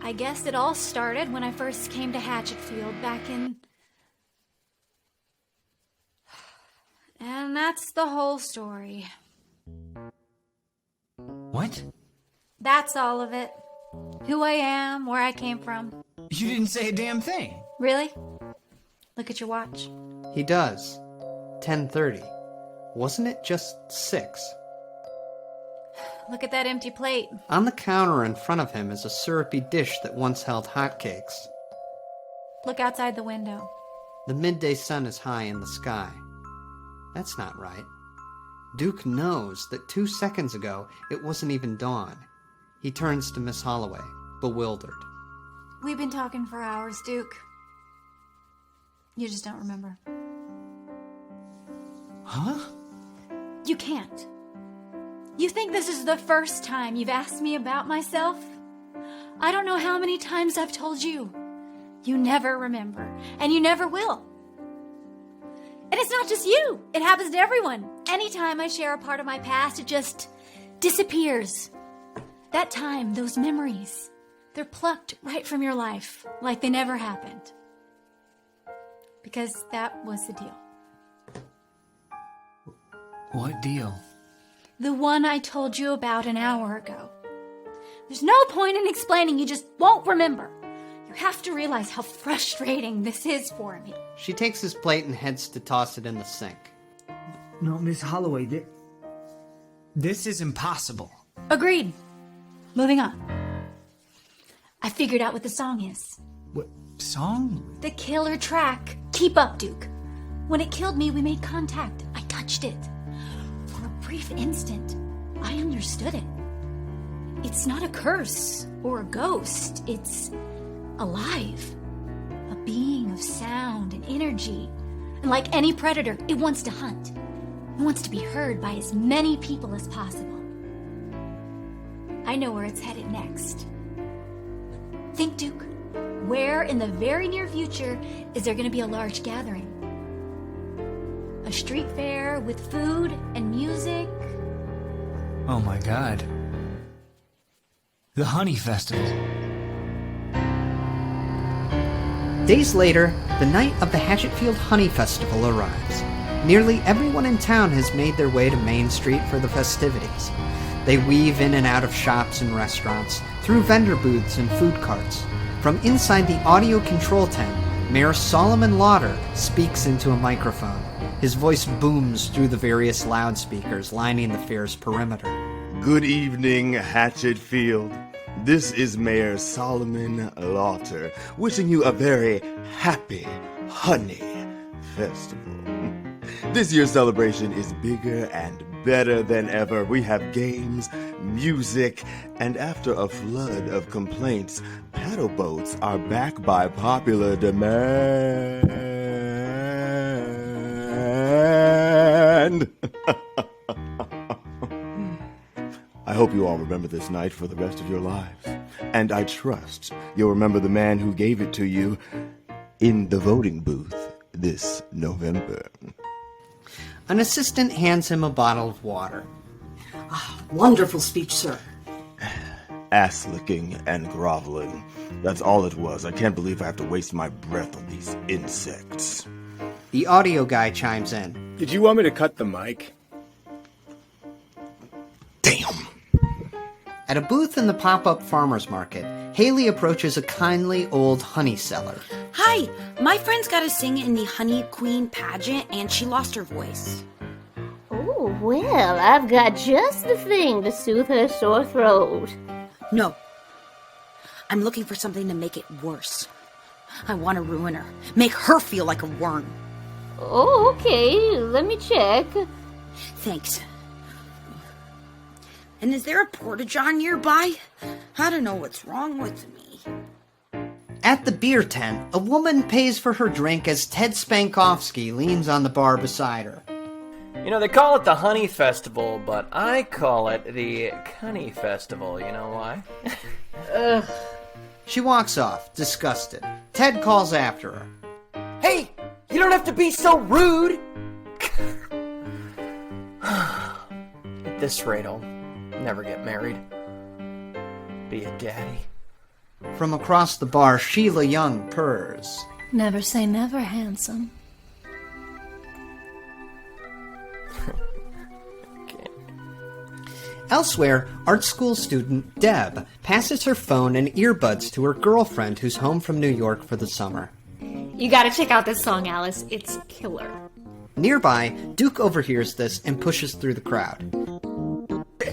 I guess it all started when I first came to Hatchetfield back in... And that's the whole story. What? That's all of it. Who I am, where I came from. You didn't say a damn thing. Really? Look at your watch. He does. 10:30. Wasn't it just 6? Look at that empty plate. On the counter in front of him is a syrupy dish that once held hotcakes. Look outside the window. The midday sun is high in the sky. That's not right. Duke knows that 2 seconds ago it wasn't even dawn. He turns to Miss Holloway, bewildered. We've been talking for hours, Duke. You just don't remember. Huh? You can't. You think this is the first time you've asked me about myself? I don't know how many times I've told you. You never remember, and you never will. And it's not just you. It happens to everyone. Anytime I share a part of my past, it just disappears. That time, those memories, they're plucked right from your life, like they never happened. Because that was the deal. What deal? The one I told you about an hour ago. There's no point in explaining, you just won't remember. You have to realize how frustrating this is for me. She takes his plate and heads to toss it in the sink. No, Miss Holloway, this is impossible. Agreed. Moving on. I figured out what the song is. What song? The killer track. Keep up, Duke. When it killed me, we made contact. I touched it. For a brief instant, I understood it. It's not a curse or a ghost. It's alive. A being of sound and energy. And like any predator, it wants to hunt. It wants to be heard by as many people as possible. I know where it's headed next. Think, Duke. Where in the very near future is there going to be a large gathering? A street fair with food and music? Oh my god. The Honey Festival. Days later, the night of the Hatchetfield Honey Festival arrives. Nearly everyone in town has made their way to Main Street for the festivities. They weave in and out of shops and restaurants, through vendor booths and food carts. From inside the audio control tent, Mayor Solomon Lauder speaks into a microphone. His voice booms through the various loudspeakers lining the fair's perimeter. Good evening, Hatchetfield. This is Mayor Solomon Lauder, wishing you a very happy Honey Festival. This year's celebration is bigger and better than ever. We have games, music, and after a flood of complaints, paddle boats are back by popular demand. I hope you all remember this night for the rest of your lives. And I trust you'll remember the man who gave it to you in the voting booth this November. An assistant hands him a bottle of water. Wonderful speech, sir. Ass-licking and groveling. That's all it was. I can't believe I have to waste my breath on these insects. The audio guy chimes in. Did you want me to cut the mic? Damn! At a booth in the pop-up farmer's market, Haley approaches a kindly old honey seller. Hi, my friend's got to sing in the Honey Queen pageant, and she lost her voice. Oh, well, I've got just the thing to soothe her sore throat. No. I'm looking for something to make it worse. I want to ruin her. Make her feel like a worm. Oh, okay. Let me check. Thanks. And is there a porta-john nearby? I don't know what's wrong with me. At the beer tent, a woman pays for her drink as Ted Spankowski leans on the bar beside her. You know, they call it the Honey Festival, but I call it the Cunny Festival. You know why? Ugh. She walks off, disgusted. Ted calls after her. Hey, you don't have to be so rude. At this rate, I'll never get married. Be a daddy. From across the bar, Sheila Young purrs. Never say never, handsome. Elsewhere, art school student Deb passes her phone and earbuds to her girlfriend who's home from New York for the summer. You gotta check out this song, Alice. It's killer. Nearby, Duke overhears this and pushes through the crowd.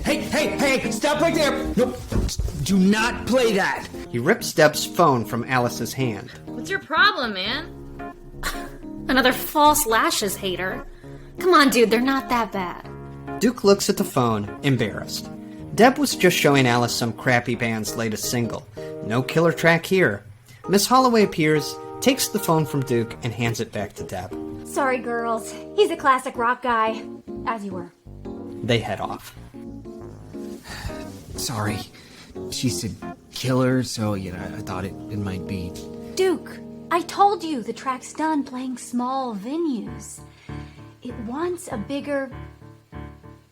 Hey, stop right there! Nope, do not play that! He rips Deb's phone from Alice's hand. What's your problem, man? Another false lashes hater. Come on, dude, they're not that bad. Duke looks at the phone, embarrassed. Deb was just showing Alice some crappy band's latest single. No killer track here. Miss Holloway appears, takes the phone from Duke, and hands it back to Deb. Sorry, girls. He's a classic rock guy. As you were. They head off. Sorry. She said killer, so, I thought it might be. Duke, I told you the track's done playing small venues. It wants a bigger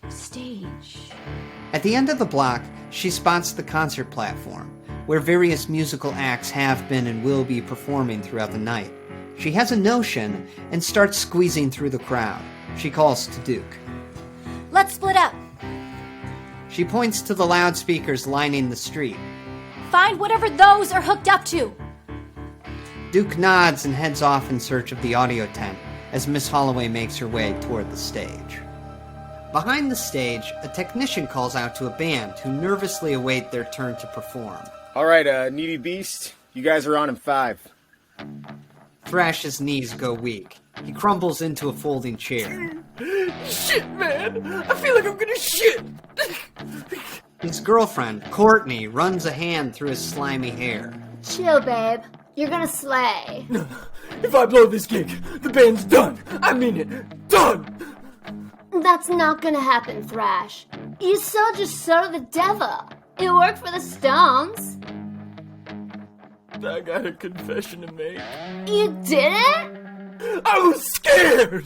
stage. At the end of the block, she spots the concert platform, where various musical acts have been and will be performing throughout the night. She has a notion and starts squeezing through the crowd. She calls to Duke. Let's split up. She points to the loudspeakers lining the street. Find whatever those are hooked up to. Duke nods and heads off in search of the audio tent as Miss Holloway makes her way toward the stage. Behind the stage, a technician calls out to a band who nervously await their turn to perform. All right, Needy Beast, you guys are on in 5. Thrash's knees go weak. He crumbles into a folding chair. Shit, man! I feel like I'm gonna shit! His girlfriend, Courtney, runs a hand through his slimy hair. Chill, babe. You're gonna slay. If I blow this gig, the band's done. I mean it. Done! That's not gonna happen, Thrash. You sold your soul to the devil. It worked for the Stones. I got a confession to make. You didn't? I was scared!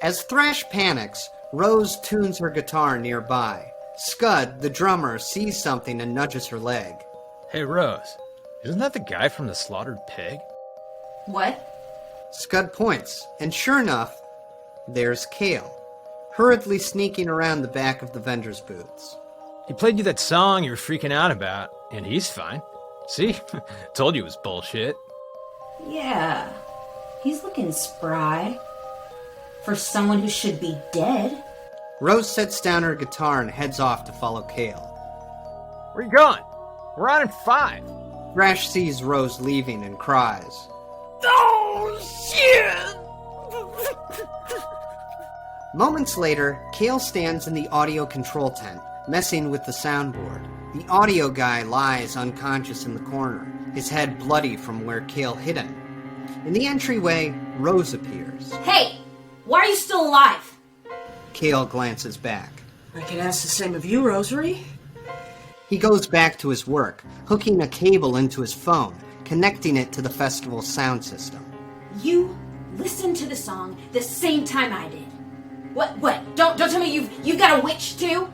As Thrash panics, Rose tunes her guitar nearby. Scud, the drummer, sees something and nudges her leg. Hey, Rose, isn't that the guy from the Slaughtered Pig? What? Scud points, and sure enough, there's Kale, hurriedly sneaking around the back of the vendor's booths. He played you that song you were freaking out about, and he's fine. See? Told you it was bullshit. Yeah. He's looking spry. For someone who should be dead. Rose sets down her guitar and heads off to follow Kale. Where you going? We're on in 5. Thrash sees Rose leaving and cries. Oh, shit! Moments later, Kale stands in the audio control tent, messing with the soundboard. The audio guy lies unconscious in the corner, his head bloody from where Kale hit him. In the entryway, Rose appears. Hey! Why are you still alive? Kale glances back. I could ask the same of you, Rosary. He goes back to his work, hooking a cable into his phone, connecting it to the festival's sound system. You listened to the song the same time I did. What? Don't tell me you've got a witch too?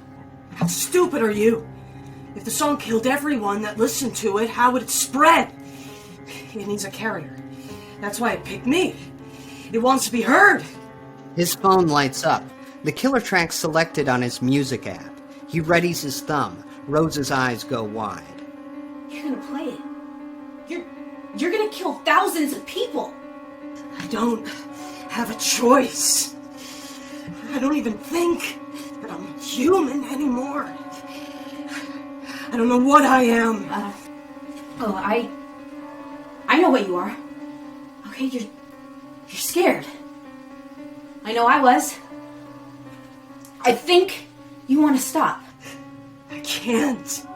How stupid are you? If the song killed everyone that listened to it, how would it spread? It needs a carrier. That's why it picked me. It wants to be heard. His phone lights up. The killer track selected on his music app. He readies his thumb. Rose's eyes go wide. You're gonna play it. You're gonna kill thousands of people. I don't have a choice. I don't even think that I'm human anymore. I don't know what I am. I know what you are. Okay, you're scared. I know I was. I think you want to stop. I can't.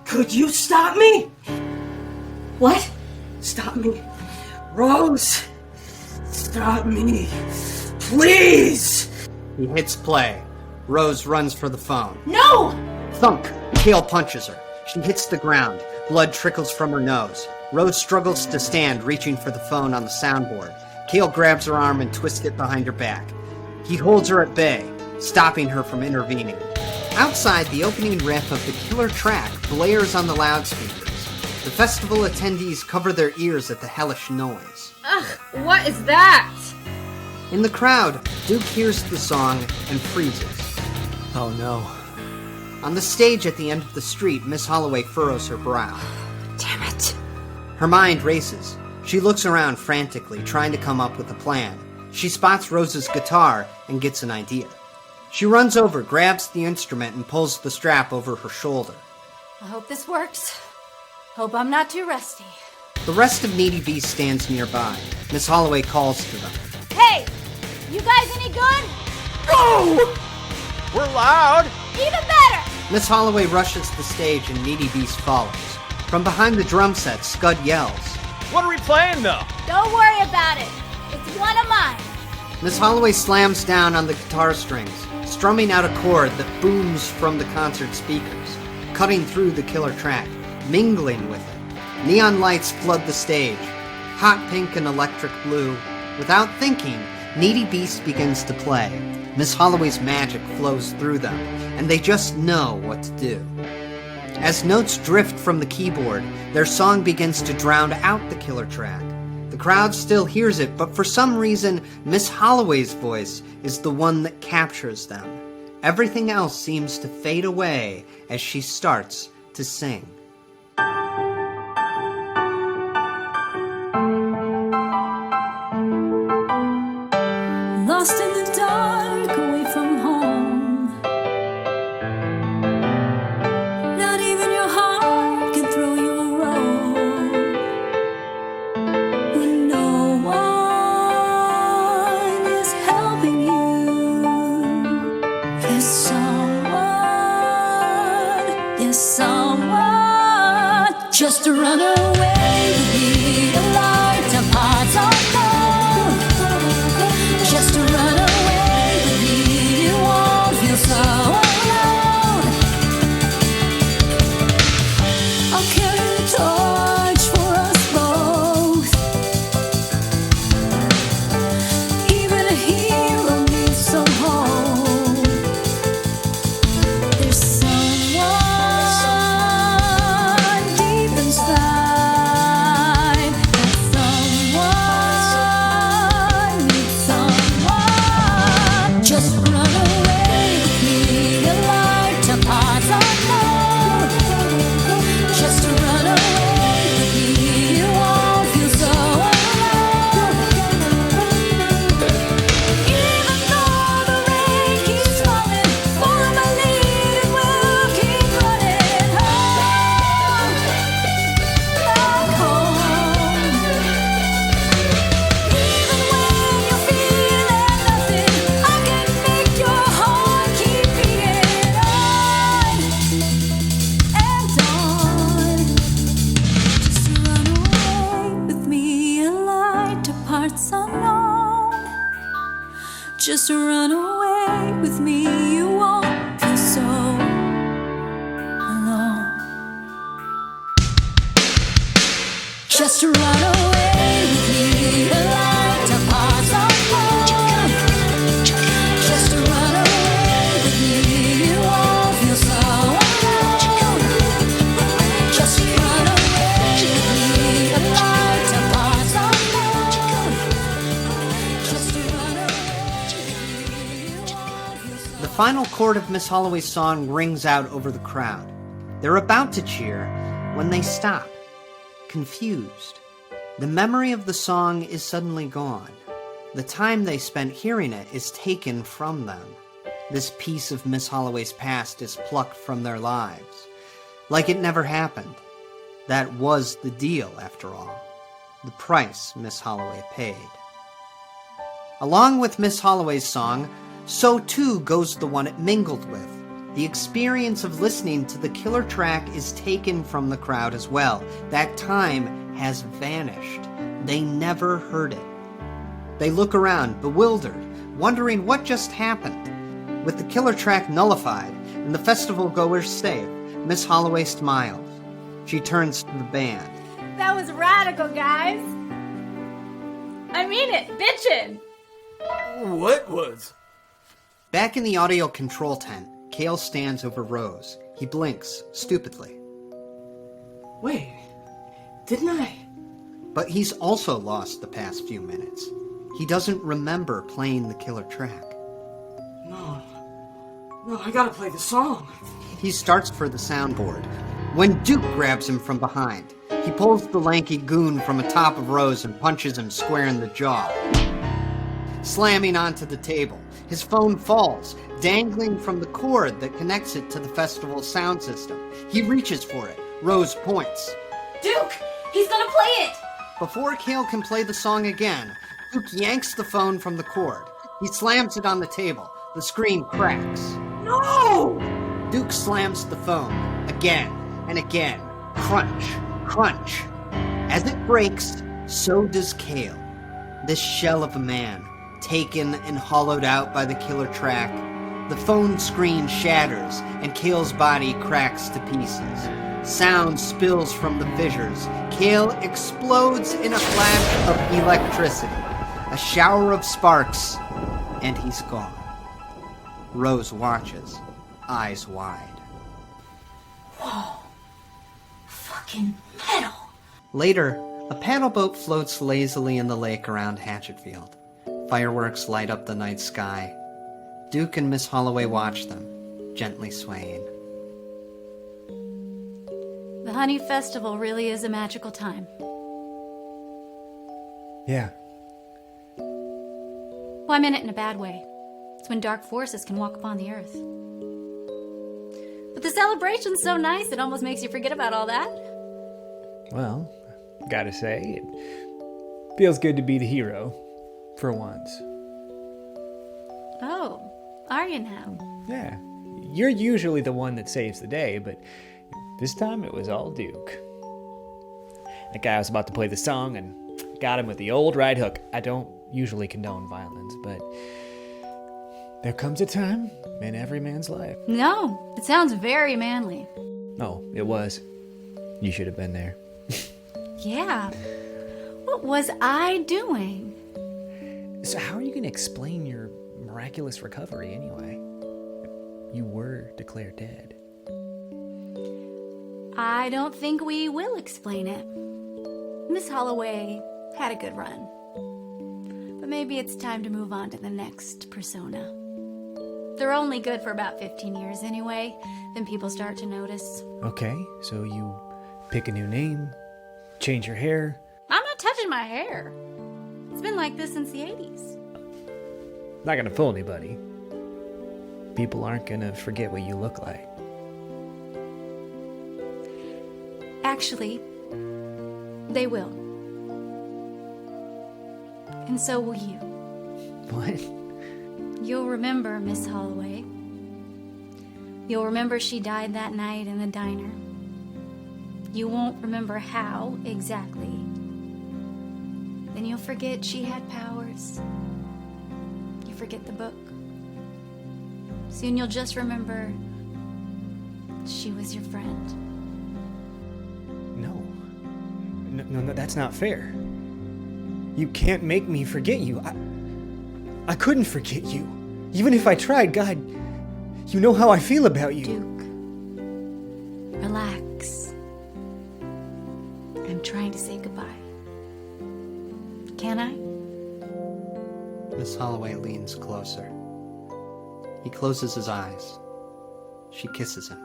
Could you stop me? What? Stop me. Rose! Stop me. Please! He hits play. Rose runs for the phone. No! Thunk! Kale punches her. She hits the ground. Blood trickles from her nose. Rose struggles to stand, reaching for the phone on the soundboard. Kale grabs her arm and twists it behind her back. He holds her at bay. stopping her from intervening. Outside, the opening riff of the killer track blares on the loudspeakers. The festival attendees cover their ears at the hellish noise. Ugh, what is that? In the crowd, Duke hears the song and freezes. Oh no. On the stage at the end of the street, Miss Holloway furrows her brow. Damn it. Her mind races. She looks around frantically, trying to come up with a plan. She spots Rose's guitar and gets an idea. She runs over, grabs the instrument, and pulls the strap over her shoulder. I hope this works. Hope I'm not too rusty. The rest of Needy Beast stands nearby. Miss Holloway calls to them. Hey! You guys any good? Go! We're loud! Even better! Miss Holloway rushes the stage and Needy Beast follows. From behind the drum set, Scud yells. What are we playing, though? Don't worry about it. It's one of mine. Miss Holloway slams down on the guitar strings, strumming out a chord that booms from the concert speakers, cutting through the killer track, mingling with it. Neon lights flood the stage, hot pink and electric blue. Without thinking, Needy Beast begins to play. Miss Holloway's magic flows through them, and they just know what to do. As notes drift from the keyboard, their song begins to drown out the killer track. The crowd still hears it, but for some reason, Miss Holloway's voice is the one that captures them. Everything else seems to fade away as she starts to sing. Lost in the dark, away from home. Not even your heart can throw you a rope. When no one is helping you, there's someone just to run away with me, a light apart unknown. Just to run away with me, you won't feel so alone. I'll carry the torch for us both. Even a hero needs some hope. There's someone deep inside. That someone needs someone. Just run away with me, a light apart unknown. Just run away with me, you won't feel so alone. Even though the rain keeps falling, follow my lead and we'll keep running home, back home. Even when you're feeling nothing, I can make your heart keep beating on and on. Just run away with me, a light to parts unknown. Just run away with me, you won't feel so alone. Just run away with me, a light to parts unknown. Just run away with me, you won't feel so alone. Just run away with me, a light to parts unknown. Just run The final chord of Miss Holloway's song rings out over the crowd. They're about to cheer when they stop, confused. The memory of the song is suddenly gone. The time they spent hearing it is taken from them. This piece of Miss Holloway's past is plucked from their lives, like it never happened. That was the deal, after all. The price Miss Holloway paid. Along with Miss Holloway's song, so too goes the one it mingled with. The experience of listening to the killer track is taken from the crowd as well. That time has vanished. They never heard it. They look around, bewildered, wondering what just happened. With the killer track nullified and the festival goers safe, Miss Holloway smiles. She turns to the band. That was radical, guys. I mean it, bitchin'. What was? Back in the audio control tent, Kale stands over Rose. He blinks, stupidly. Wait, didn't I? But he's also lost the past few minutes. He doesn't remember playing the killer track. No, I gotta play the song. He starts for the soundboard, when Duke grabs him from behind. He pulls the lanky goon from atop of Rose and punches him square in the jaw. Slamming onto the table, his phone falls, dangling from the cord that connects it to the festival's sound system. He reaches for it. Rose points. Duke! He's gonna play it! Before Kale can play the song again, Duke yanks the phone from the cord. He slams it on the table. The screen cracks. No! Duke slams the phone again and again. Crunch, crunch. As it breaks, so does Kale. This shell of a man, taken and hollowed out by the killer track. The phone screen shatters and Kale's body cracks to pieces. Sound spills from the fissures. Kale explodes in a flash of electricity. A shower of sparks, and he's gone. Rose watches, eyes wide. Whoa. Fucking metal. Later, a paddle boat floats lazily in the lake around Hatchetfield. Fireworks light up the night sky. Duke and Miss Holloway watch them, gently swaying. The Honey Festival really is a magical time. Yeah. Well, I meant it in a bad way. It's when dark forces can walk upon the earth. But the celebration's so nice, it almost makes you forget about all that. Well, gotta say, it feels good to be the hero, for once. Oh, are you now? Yeah, you're usually the one that saves the day, but this time it was all Duke. That guy was about to play the song and got him with the old right hook. I don't usually condone violence, but there comes a time in every man's life. No, it sounds very manly. Oh, it was. You should have been there. Yeah. What was I doing? So how are you going to explain your miraculous recovery anyway? You were declared dead. I don't think we will explain it. Miss Holloway had a good run. But maybe it's time to move on to the next persona. They're only good for about 15 years anyway, then people start to notice. Okay, so you pick a new name, change your hair. I'm not touching my hair. It's been like this since the 80s. Not gonna fool anybody. People aren't gonna forget what you look like. Actually, they will. And so will you. What? You'll remember Miss Holloway. You'll remember she died that night in the diner. You won't remember how exactly. Then you'll forget she had powers. You forget the book. Soon you'll just remember she was your friend. No, that's not fair. You can't make me forget you. I couldn't forget you. Even if I tried, God, you know how I feel about you. Duke, relax. I'm trying to say goodbye. Can I? Miss Holloway leans closer. He closes his eyes. She kisses him.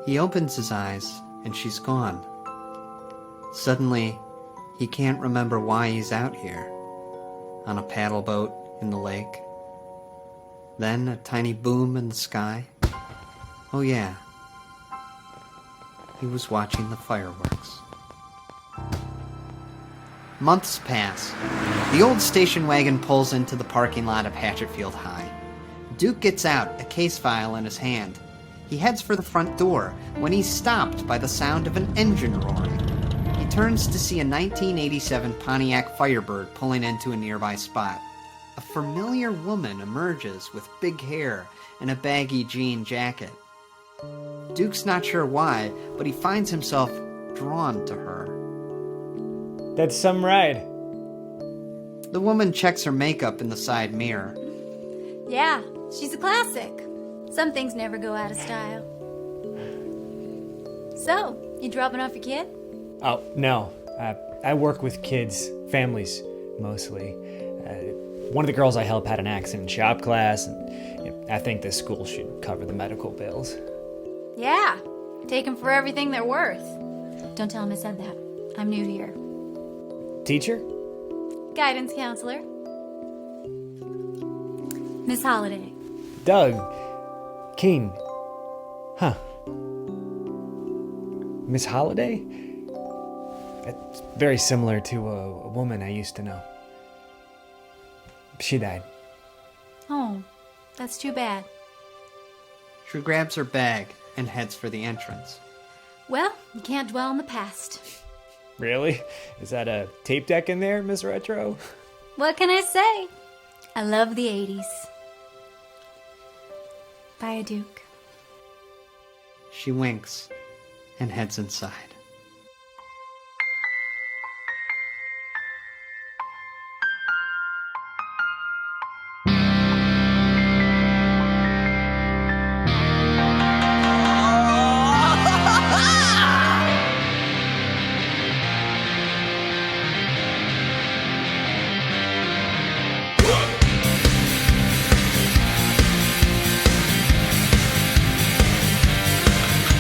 He opens his eyes, and she's gone. Suddenly, he can't remember why he's out here, on a paddle boat in the lake. Then a tiny boom in the sky. Oh yeah, he was watching the fireworks. Months pass. The old station wagon pulls into the parking lot of Hatchetfield High. Duke gets out, a case file in his hand. He heads for the front door when he's stopped by the sound of an engine roaring. He turns to see a 1987 Pontiac Firebird pulling into a nearby spot. A familiar woman emerges with big hair and a baggy jean jacket. Duke's not sure why, but he finds himself drawn to her. That's some ride. The woman checks her makeup in the side mirror. Yeah, she's a classic. Some things never go out of style. So, you dropping off your kid? Oh, no. I work with kids, families, mostly. One of the girls I help had an accident in shop class, and I think this school should cover the medical bills. Yeah, take them for everything they're worth. Don't tell him I said that. I'm new here. Teacher? Guidance counselor. Miss Holloway. Doug. Keen. Huh. Miss Holloway? That's very similar to a woman I used to know. She died. Oh, that's too bad. She grabs her bag and heads for the entrance. Well, you can't dwell on the past. Really? Is that a tape deck in there, Miss Retro? What can I say? I love the 80s. Bye, Duke. She winks and heads inside.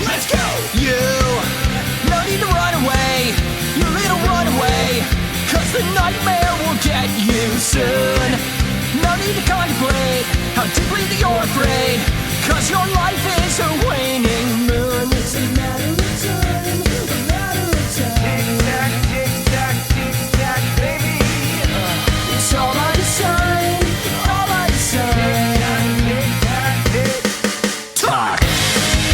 Let's go! You, no need to run away, you little runaway, 'cause the nightmare will get you soon. No need to contemplate how deeply that you're afraid, 'cause your life is a waning moon. It's a matter of time, a matter of time. Tick-tack, tick-tack, tick-tack, baby. It's all by design, all by design. Tick-tack, tick-tack.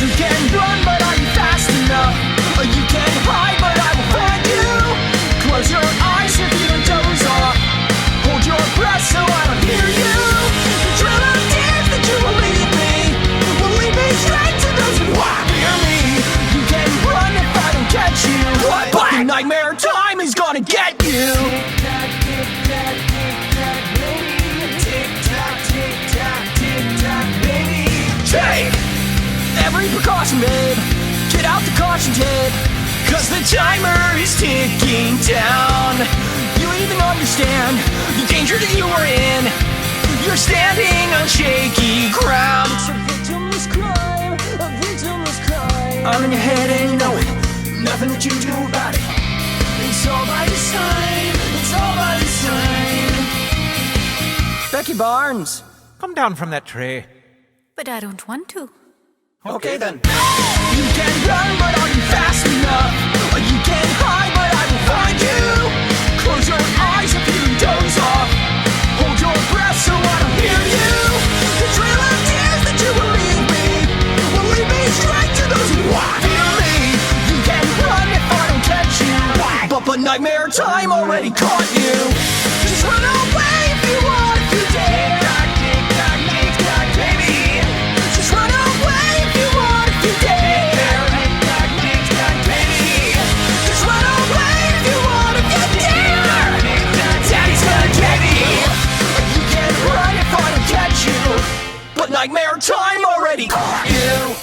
You can run, but are you fast enough? You can hide, but I will find you. Close your eyes if you don't doze off. Hold your breath so I don't hear you. The trail of tears that you will lead me will lead me straight to those who want to hear me. You can run if I don't catch you, but the nightmare time is gonna get you. Tick-tack, tick-tack, tick-tack, baby. Tick-tack, tick-tack, tick-tack, baby. Take every precaution, babe. Get out the caution tape, 'cause the timer is ticking down. You even understand the danger that you are in. You're standing on shaky ground. It's a victimless crime, a victimless crime. I'm in your head and you know it. Nothing that you do about it. It's all by design. It's all by design. Becky Barnes, Come down from that tray. But I don't want to. Okay then. You can run, but are you fast enough? You can hide, but I will find you. Close your eyes if you doze off. Hold your breath so I don't hear you. The trail of tears that you will lead me will lead me straight to those who want to hear me. You can run if I don't catch you, but nightmare time already caught you. Just run away if you want, if you dare. Tick-tock, tick-tock, tick-tock, baby. Just run away if you want, if you dare. Tick-tock, tick-tock, baby. Just run away if you want, if you dare. Tick-tock, daddy's gonna get me. You can run if I don't catch you, but nightmare time already caught you.